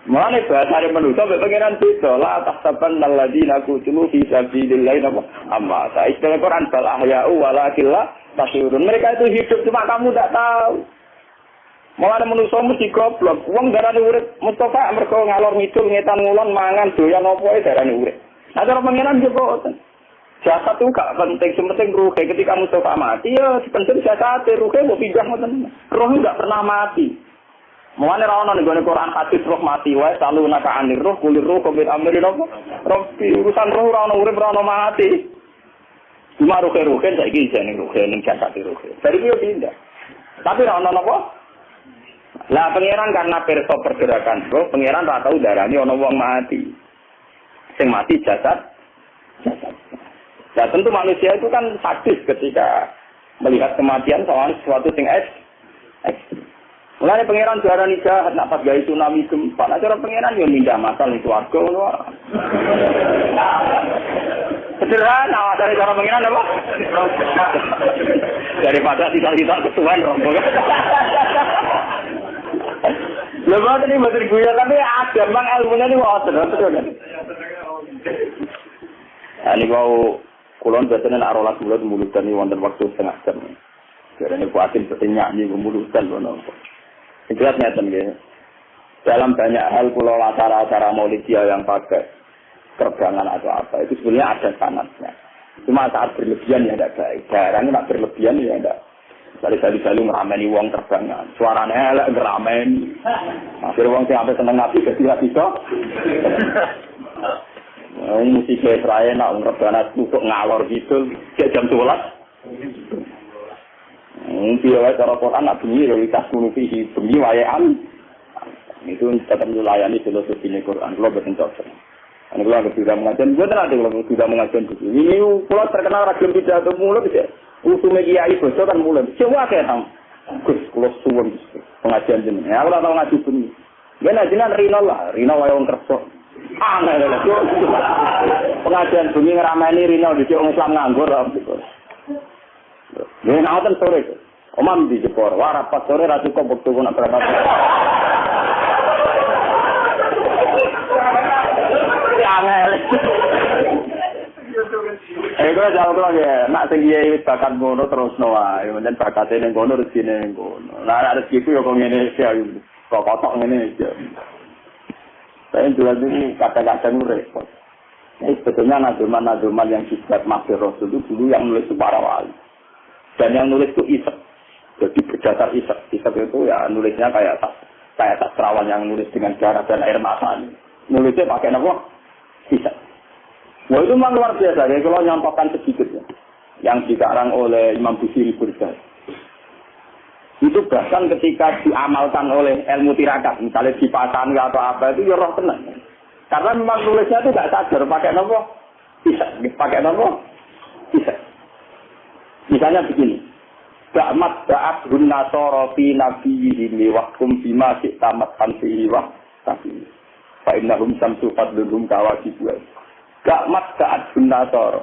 Mana bahasa yang manusia berpengiran beda lah tahtaban alladziina qutilu fi sabilillah apa amma ta istilah Quran bal ahya'u walakinna tashurun. Mereka itu hidup cuma kamu tidak tahu. Mulane manusia mesti goblok. Wong darane urip Mustafa mergo ngalor ngidul ngetan ngulon mangan doyan apa ae darane urip. Nah cara pengiran yo boten. Jasad itu gak penting, sementing ruh. Ketika Mustafa mati ya penting jasad, ruhnya mau pindah ngoten. Ruh enggak pernah mati. Mulane ra ono ning Quran hadis roh mati wae selalu naka anir roh kulir roh kobit amrin apa. Roh urusan roh ra ono urip ra ono mati. Cuma ruh-ruhen saiki jane ruh ning jasad ruh. Dari yo pindah. Tapi ra ono napa? Lah pangeran karena perso pergerakan roh, pangeran ra tau darani ono wong mati. Sing mati jasad. Nah tentu manusia itu kan sadis ketika melihat kematian soal sesuatu yang ekstrim. Mulai pangeran juarani jahat, nak pas gaya tsunami gempa, nah cara pangeran yang mindah masal di swarga, sederhana, dari cara pangeran apa? Daripada tidak kesuwen rombong. Lepas tadi betul gue, tapi ada bang ilmunya ini wah sederhana. Ini mau kulon biasanya nak rolas mulutan ini wonten waktu setengah jam. Karena ini kuatin seperti nyanyi mulutan loh. Jelas nyata ya. Dalam banyak hal pulau acara-acara Maulidiyah yang pakai terbangan atau apa itu sebenarnya ada sanadnya. Cuma saat berlebihan ya tidak baik. Jarang nak berlebihan ya tidak. Sali-sali merameni wong terbangan. Suaranya elek ngerameni. Akhirnya wong sampai seneng nabi jadi bisa. Musik Israel nak ngerebana untuk ngalor gitu. Jam 12. Biaya cara Quran nak bunyi dari tasmunu fihi bunyi wayaan itu tetap melayani filosofi Quran. Kalau betul cocok. Ini kalau sudah mengajar, gue terang kalau sudah mengajar ini kalau terkenal ragam tidak atau mulut bisa. Usul media itu kan mulut. Coba kayak tahu. Gus kalau suwon pengajian jenis. Ya kalau tahu ngaji bunyi. Benar jenar Rino lah. Rino wayang kerso. Aneh lah. Pengajian bunyi ngeramai Rino di orang Islam nganggur. Ini nawatan sore. Omam di Jepor, warapat sore ratu kok waktu nak berapa? Angel. Kalau jauh tu lagi, nak tinggi bakat gono terus noa, kemudian bakatnya neng gono rezeki neng gono. Nah ada rezeki yo kong ini siapa? Kok kotok ini siapa? Saya juga ini kata-kata repot. Ini sebetulnya nazuman yang disebut Masih Rasul itu dulu yang nulis para wali. Dan yang nulis itu Isek. Jadi berdasar Isek. Isek itu ya nulisnya kayak sastrawan yang nulis dengan darah dan air mata. Nulisnya pakai apa? Isek. Wah itu memang luar biasa. Jadi kalau nyampaikan sedikit ya. Yang dikarang oleh Imam Busiri Burda. Itu bahkan ketika diamalkan oleh ilmu tirakat. Misalnya dipasang atau apa itu ya roh tenang. Karena memang nulisnya itu tidak sadar. Pakai apa? Isek. Pakai apa? Isek. Misalnya begini, Ba'mat ba'adhun nasara fi nabiyihim waqtum bima syi'tamat anfihi wa tafi. Fa'innahum samsu fadluhum kawakibwa. Ba'mat ba'adhun nasara.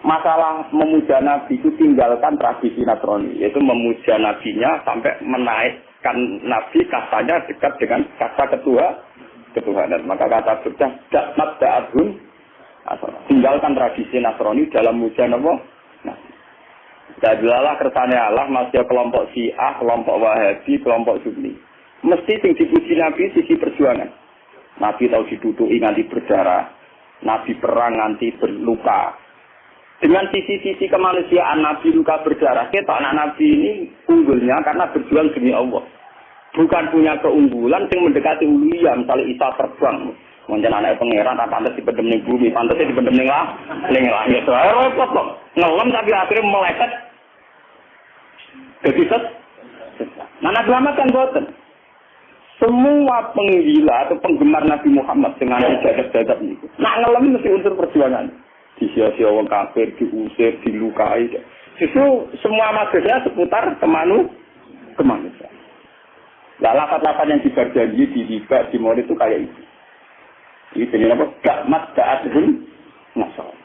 Masalah memuja Nabi itu tinggalkan tradisi Nasrani. Yaitu memuja Nabinya sampai menaikkan Nabi kastanya dekat dengan kasta ketuhanan. Maka kata Burda, Ba'mat ba'adhun nasara. Tinggalkan tradisi Nasrani dalam muja Nabi. Jadilah kersane Allah masih kelompok Syiah, kelompok Wahabi, kelompok Sunni. Mesti sing dipuji Nabi sisi perjuangan. Nabi tahu diduduki nganti berdarah. Nabi perang nganti berluka. Dengan sisi-sisi kemanusiaan Nabi luka berdarah, kita anak Nabi ini unggulnya karena berjuang demi Allah. Bukan punya keunggulan yang mendekati uluhiyah, misalnya Isa terbang. Mungkin anak pangeran, tak pantas dipendem ning bumi, pantasnya dipendem ning langit. Repot kok. Ngelem tapi akhirnya meleset. Jadi Nabi Muhammad kan boten. Semua penggila atau penggemar Nabi Muhammad dengan jagat-jagat itu. Nak ngelem mesti unsur perjuangan. Disia-sia orang kafir, diusir, dilukai. Justru semua maksudnya seputar kemanusiaan. Nah, lapat-lapat yang diberjanji, dihibah, di Maulid itu kayak itu. Ini apa? Gakmat, ga'adun, masalah.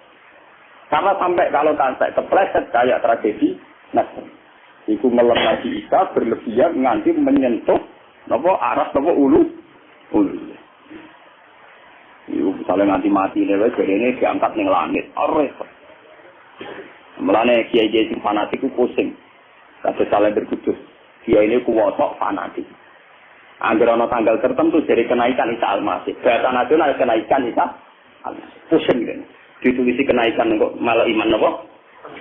Karena kalau sampai kepleset kayak tragedi, itu melemah di Isa berlebihan nganti menyentuh aras ulu. Itu misalnya nganti mati lewat jadi ini diangkat ning langit. Repot. Mulane kiai-kiai sing fanatik ku pusing. Kados kalender kudus. Kiai ini kuwotok fanatik. Angger ana tanggal tertentu dari kenaikan Isa Al-Masih. Bahasa nasional kenaikan Isa Al-Masih. Pusing kan. Ditulisi kenaikan kok malah iman napa?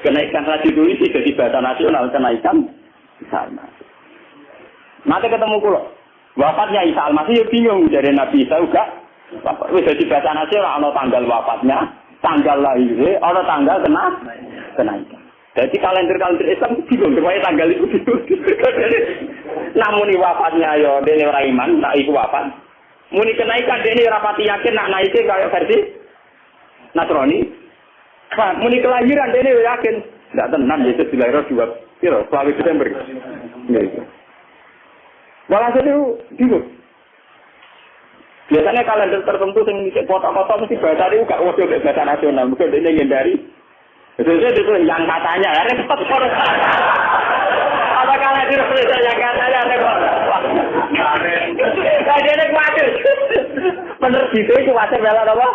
Kenaikan lagi ditulisi jadi bahasa nasional kenaikan Isa Al-Masih. Nanti ketemu kula. Wafatnya Isa Al-Masih ya bingung dari Nabi Isa juga. Bapak wis dadi bahasa nasional ana tanggal wafatnya, tanggal lahirnya, ana tanggal kenaikan. Jadi kalender Islam bingung supaya tanggal itu bingung. Namun wafatnya ya dene ora iman, nak iku wafat. Muni kenaikan dene ora pati yakin nak naike kaya versi Nasrani. Muni kelahiran dene yakin. Ndak tenan Yesus dilahirkan 2 Desember. Nggih. Walhasil itu bingung. Biasanya kalender tertentu yang misi foto-foto mesti bahasa itu gak wajib bahasa nasional. Mungkin dia menghindari. Biasanya itu yang katanya. Repot. Apa kalender itu yang katanya repot. Nah dia ini khawatir. Penerbit itu khawatir bela apa?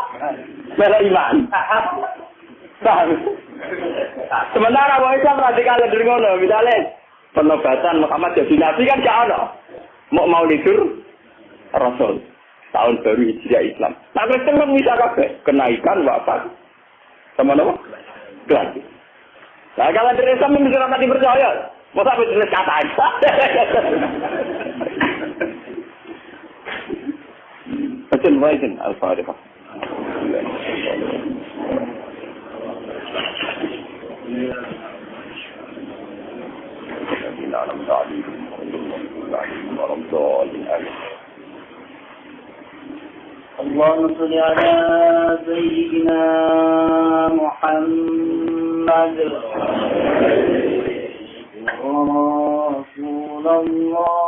Bela iman. Sementara mau Islam berarti kalender ngono. Misalnya penobatan Muhammad jadi nabi kan gak ada. Mau lidur Rasul. Tahun baru Hijriah Islam. Nah, Kristen kan bisa kabeh kenaikan wafat sama apa? Kelanjut. Nah, kalau dari Islam bisa rapat dipercaya. Masa aku tulis kata aja. Betul, baik. Al-Fatihah. اللهم صل على سيدنا محمد رسول الله